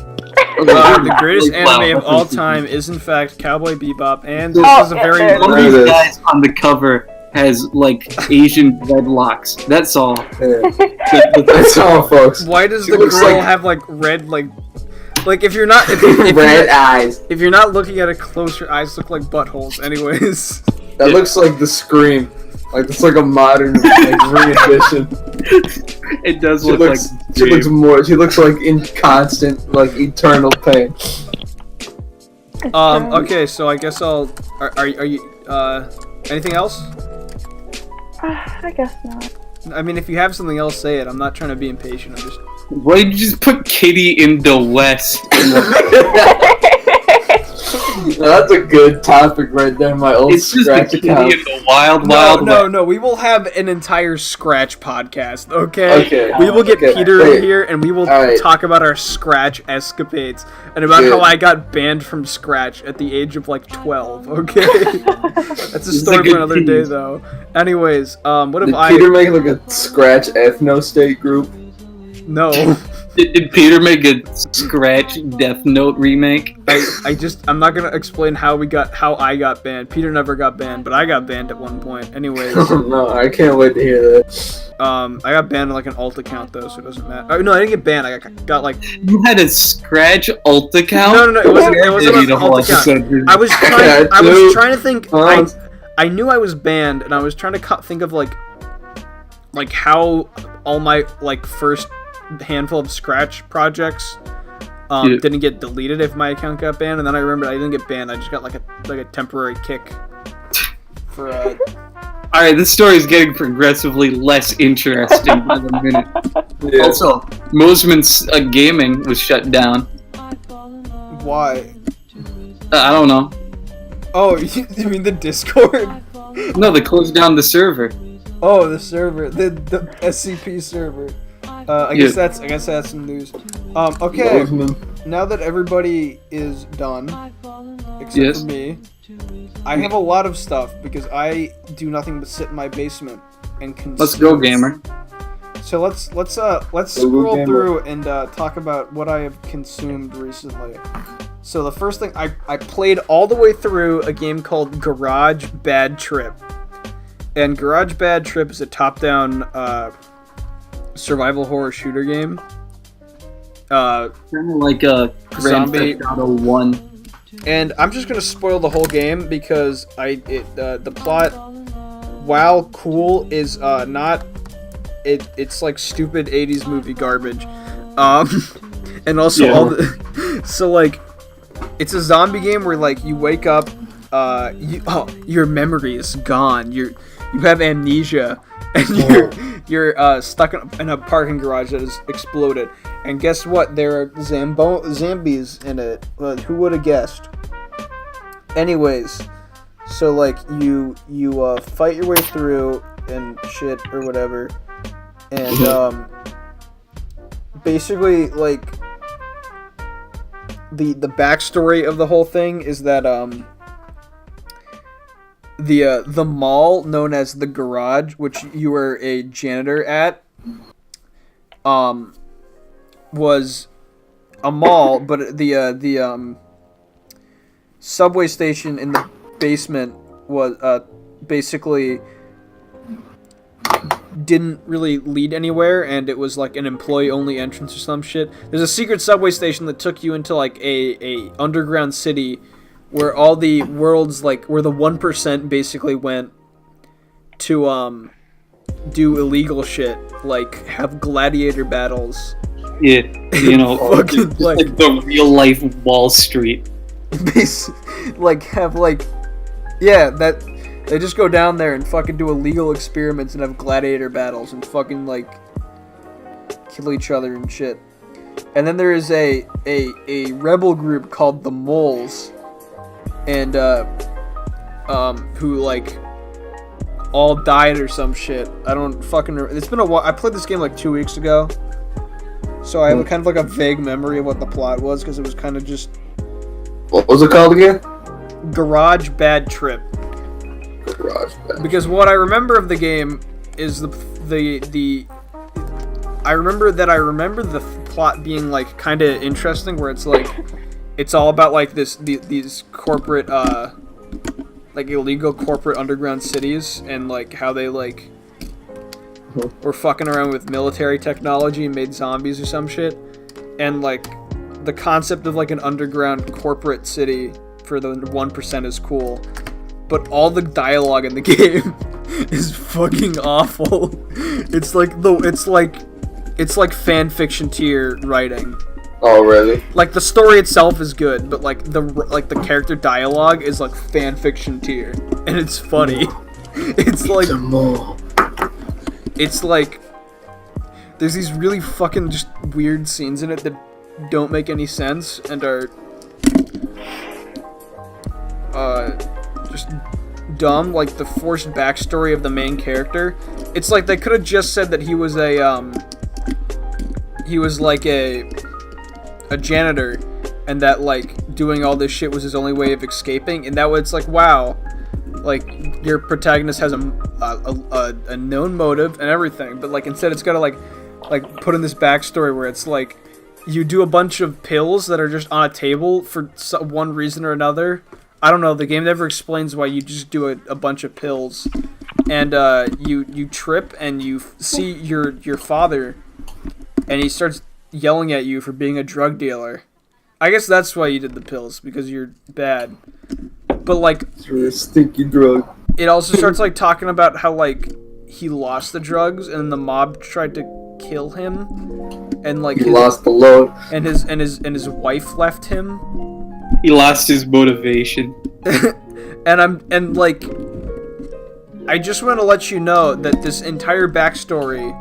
The greatest anime of all time is in fact Cowboy Bebop, and this is a very there it One of There it these is. guys on the cover has like Asian dreadlocks. That's all. Yeah. That's all, folks. Why does She the looks girl like- have like red like if you're not if Red you're, eyes. if you're not looking at it close, your eyes look like buttholes. Anyways, That looks like the Scream. Like it's like a modern like re-edition. It does She look looks. like. She looks more. She looks like in constant, like eternal pain. okay, so I guess I'll. Are you anything else? I guess not. I mean, if you have something else, say it. I'm not trying to be impatient. I'm just. Why did you just put Kitty in the West? That's a good topic right there. My old It's just a scratch Kitty account. in the Wild No, Wild no, West. no. We will have an entire Scratch podcast. Okay. Okay. We will get Okay, Peter wait. in here, and we will Alright. talk about our Scratch escapades and about Good. how I got banned from Scratch at the age of like 12. Okay. That's a is story a for good another day, tease. though. Anyways, what if Did I? Peter make like a scratch ethno state group? No. Did Peter make a Scratch Death Note remake? I'm not gonna explain how I got banned. Peter never got banned, but I got banned at one point. Anyways, No, I can't wait to hear that. I got banned on like an alt account though, so it doesn't matter. Oh, no, I didn't get banned. I got like You had a Scratch alt account? no, it wasn't Need an a whole alt account. episode. I was Yeah, trying to think. Um, I knew I was banned, and I was trying to think of like how all my like first handful of Scratch projects Yeah. didn't get deleted if my account got banned, and then I remembered I didn't get banned. I just got like a temporary kick for Alright, this story is getting progressively less interesting by the minute. Yeah. Also, Mosman's Gaming was shut down. why? I don't know. Oh, you mean the Discord? No, they closed down the server. Oh, the server, the SCP server. I guess that's some news. Okay. Bozeman. Now that everybody is done, except Yes. for me, I have a lot of stuff because I do nothing but sit in my basement and consume. Let's go, gamer. So let's scroll through and talk about what I have consumed recently. So the first thing I played all the way through a game called Garage Bad Trip, and Garage Bad Trip is a top-down survival horror shooter game. Kind of like a Grand Zombie. Theft Auto 1. And I'm just gonna spoil the whole game because the plot, while cool, is not. It's like stupid 80s movie garbage, and also Yeah. all the so like it's a zombie game where like you wake up, your memory is gone, you have amnesia, and you're stuck in a parking garage that has exploded. And guess what? There are zombies in it. Who would have guessed? Anyways, so like you fight your way through and shit or whatever, and basically like the backstory of the whole thing is that the mall known as the Garage, which you were a janitor at, was a mall, but the subway station in the basement was basically didn't really lead anywhere, and it was like an employee-only entrance or some shit. There's a secret subway station that took you into like a underground city where all the world's like where the 1% basically went to do illegal shit, like have gladiator battles. Yeah, you know, Fucking, just like the real life Wall Street. Like have like that they just go down there and fucking do illegal experiments and have gladiator battles and fucking like kill each other and shit. And then there is a rebel group called the Moles, and who like all died or some shit. I don't fucking remember. It's been a while. I played this game like 2 weeks ago, so I have kind of like a vague memory of what the plot was because it was kind of just What was it called again? Garage Bad Trip. Garage Band. Because what I remember of the game is the I remember the plot being like kind of interesting, where it's like it's all about like these corporate like illegal corporate underground cities, and like how they like were fucking around with military technology and made zombies or some shit, and like the concept of like an underground corporate city for the 1% is cool, but all the dialogue in the game is fucking awful. It's like fan fiction tier writing. Oh, really? Like the story itself is good, but like the character dialogue is like fan fiction tier, and it's funny. It's like there's these really fucking just weird scenes in it that don't make any sense and are just dumb. Like the forced backstory of the main character. It's like they could have just said that he was like a janitor, and that like doing all this shit was his only way of escaping, and that was like, wow, like your protagonist has a known motive and everything, but like instead it's gotta like put in this backstory where it's like you do a bunch of pills that are just on a table for one reason or another. I don't know, the game never explains why you just do a bunch of pills, and you trip and you see your father, and he starts yelling at you for being a drug dealer. I guess that's why you did the pills, because you're bad. But like, it's really a stinky drug. It also starts like talking about how like he lost the drugs and the mob tried to kill him, and like he lost the load, and his wife left him. He lost his motivation. and like, I just want to let you know that this entire backstory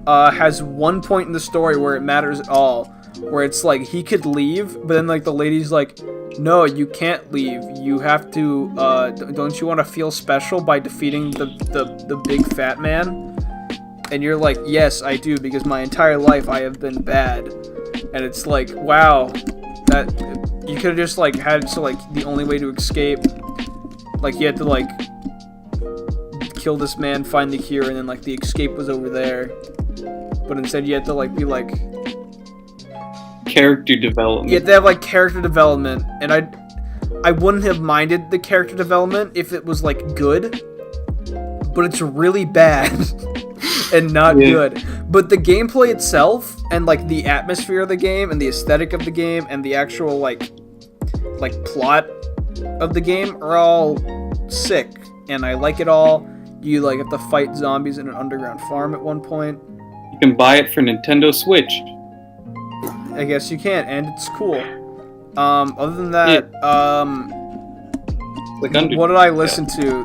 has one point in the story where it matters at all, where it's like he could leave, but then like the lady's like, no, you can't leave. You have to. Don't you want to feel special by defeating the big fat man? And you're like, yes, I do, because my entire life I have been bad. And it's like, wow, that you could have just like had to like the only way to escape, like you had to like kill this man, find the cure, and then like the escape was over there. But instead you had to like be like character development. You had to have like character development, and I wouldn't have minded the character development if it was like good, but it's really bad and not good. But the gameplay itself and like the atmosphere of the game and the aesthetic of the game and the actual like plot of the game are all sick, and I like it all. You like have to fight zombies in an underground farm at one point. You can buy it for Nintendo Switch. I guess you can, and it's cool. Other than that, what did I listen to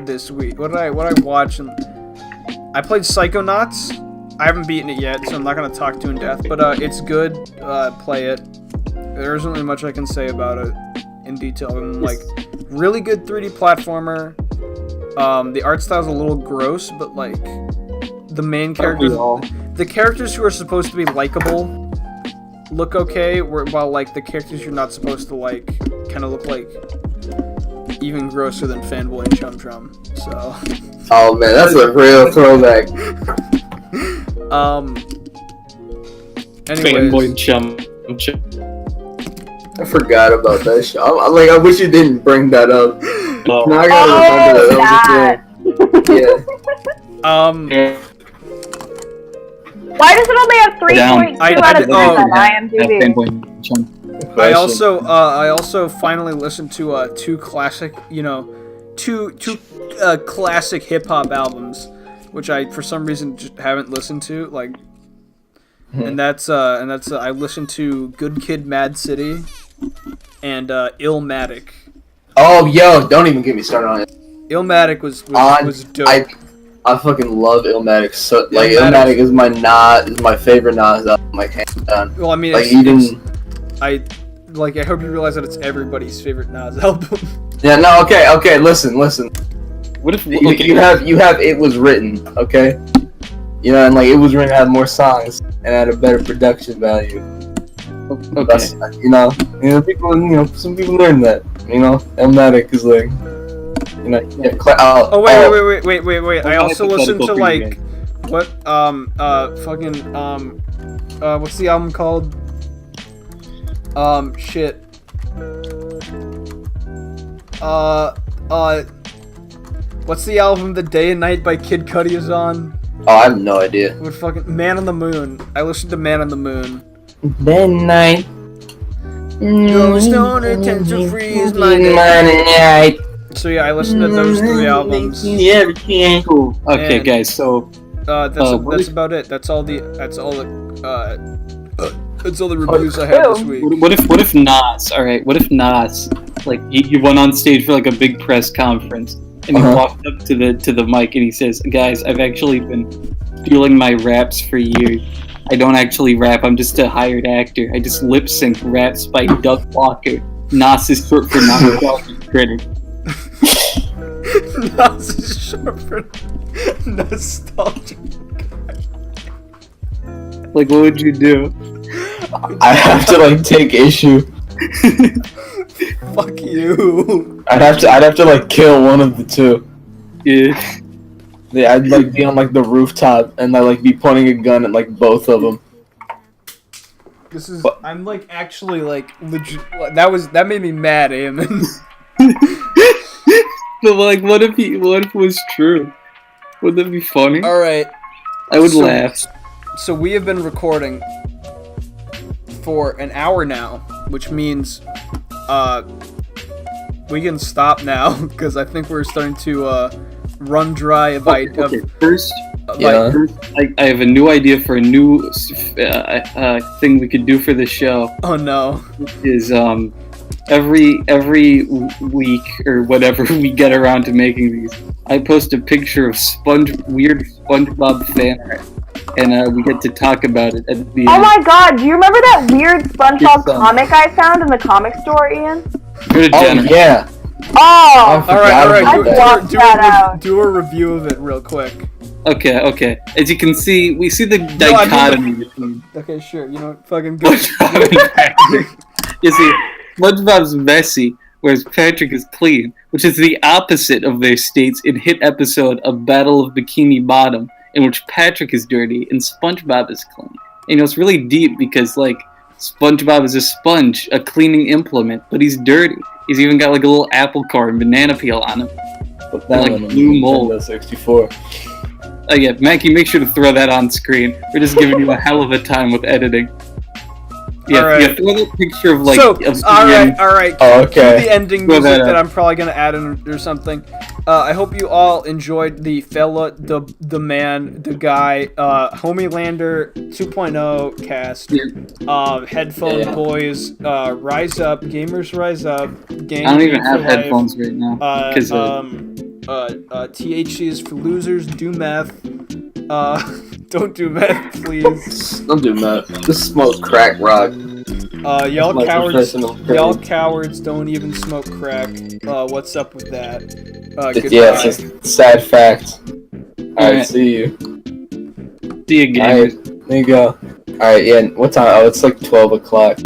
this week? What did I watch? And I played Psychonauts. I haven't beaten it yet, so I'm not gonna talk too in depth. But it's good. Play it. There isn't really much I can say about it in detail. And like, really good 3D platformer. The art style's a little gross, but like the main characters, the characters who are supposed to be likable, look okay, while like the characters you're not supposed to like kind of look like even grosser than Fanboy and Chum Chum. So. Oh man, that's a real throwback. Anyways. Fanboy and Chum Chum. I forgot about that shit. I wish you didn't bring that up. Oh. Now I gotta remember that. Yeah. Why does it only have 3.2 out of 10 on IMDb? I also finally listened to two classic hip hop albums, which I for some reason just haven't listened to, like, and that's I listened to Good Kid, Mad City, and Illmatic. Oh, yo, don't even get me started on it. Illmatic was dope. I fucking love Illmatic. So like Illmatic is my favorite Nas album, like hands down. Well, I mean, like I hope you realize that it's everybody's favorite Nas album. Yeah, no, okay, listen. What if you have It Was Written, okay? You know, and like It Was Written had more songs and had a better production value. Okay. That's, people, some people learn that. You know, Illmatic is like, you know. Yeah, Wait. I also listened to like What? What's the album called? Shit. What's the album The Day and Night by Kid Cudi is on? Oh, I have no idea. What fucking Man on the Moon. I listened to Man on the Moon. Midnight. No stoner tends to freeze my night. So yeah, I listened to those 3 albums. Cool. Okay, And- guys. So That's what if- about it. That's all the reviews I had this week. what if Nas? All right. What if Nas, like, he went on stage for like a big press conference, and he walked up to the mic and he says, "Guys, I've actually been stealing my raps for years. I don't actually rap. I'm just a hired actor. I just lip sync raps by Doug Walker. Nas is short for Nostalgic Critic." Nas is short for nostalgia. Like, what would you do? I have to like take issue. Fuck you. I'd have to like kill one of the two. Yeah. Yeah, I'd like be on like the rooftop and I'd like be pointing a gun at like both of them. This is. I'm like actually like legit. That made me mad, Eamon. But like, what if it was true? Would that be funny? All right. I would So- laugh. So we have been recording for an hour now, which means we can stop now because I think we're starting to run dry of Okay, first, Yeah. I have a new idea for a new thing we could do for the show. Oh no. Is every week or whatever we get around to making these, I post a picture of weird SpongeBob fan art, and we get to talk about it at the Oh end. my god, do you remember that weird SpongeBob Yes, comic I found in the comic store, Ian? You're Oh degenerate. yeah. Oh! All right. I'd block that out. Do a review of it real quick. Okay. As you can see, we see the I mean- dichotomy between Okay, sure. You know what? Fucking go. SpongeBob and Patrick. You see, SpongeBob's messy, whereas Patrick is clean, which is the opposite of their states in hit episode of Battle of Bikini Bottom, in which Patrick is dirty and SpongeBob is clean. And, you know, it's really deep because, like, SpongeBob is a sponge, a cleaning implement, but he's dirty. He's even got like a little apple core and banana peel on him. Put that Like one in blue mold. Nintendo 64. Oh yeah, Mackie, make sure to throw that on screen. We're just giving you a hell of a time with editing. Yeah, All right. yeah, throw that picture of like. So, of the all right. end. Oh, Cue okay. the ending Throw music that that up. I'm probably gonna add in or something. I hope you all enjoyed the fella, the man, the guy, Homielander 2.0 cast. Yeah. Headphone Yeah. boys, rise up, gamers rise up. Gang I don't even for have life. headphones right now because THC is for losers. Do meth. Don't do meth, please. Don't do that. Just smoke crack rock. Y'all My cowards. professional Y'all trade. cowards don't even smoke crack. What's up with that? Goodbye. Yeah, it's a sad fact. Alright, Alright. see you. see you gamers. Alright, there you go. Alright, yeah, what time? Oh, it's like 12 o'clock.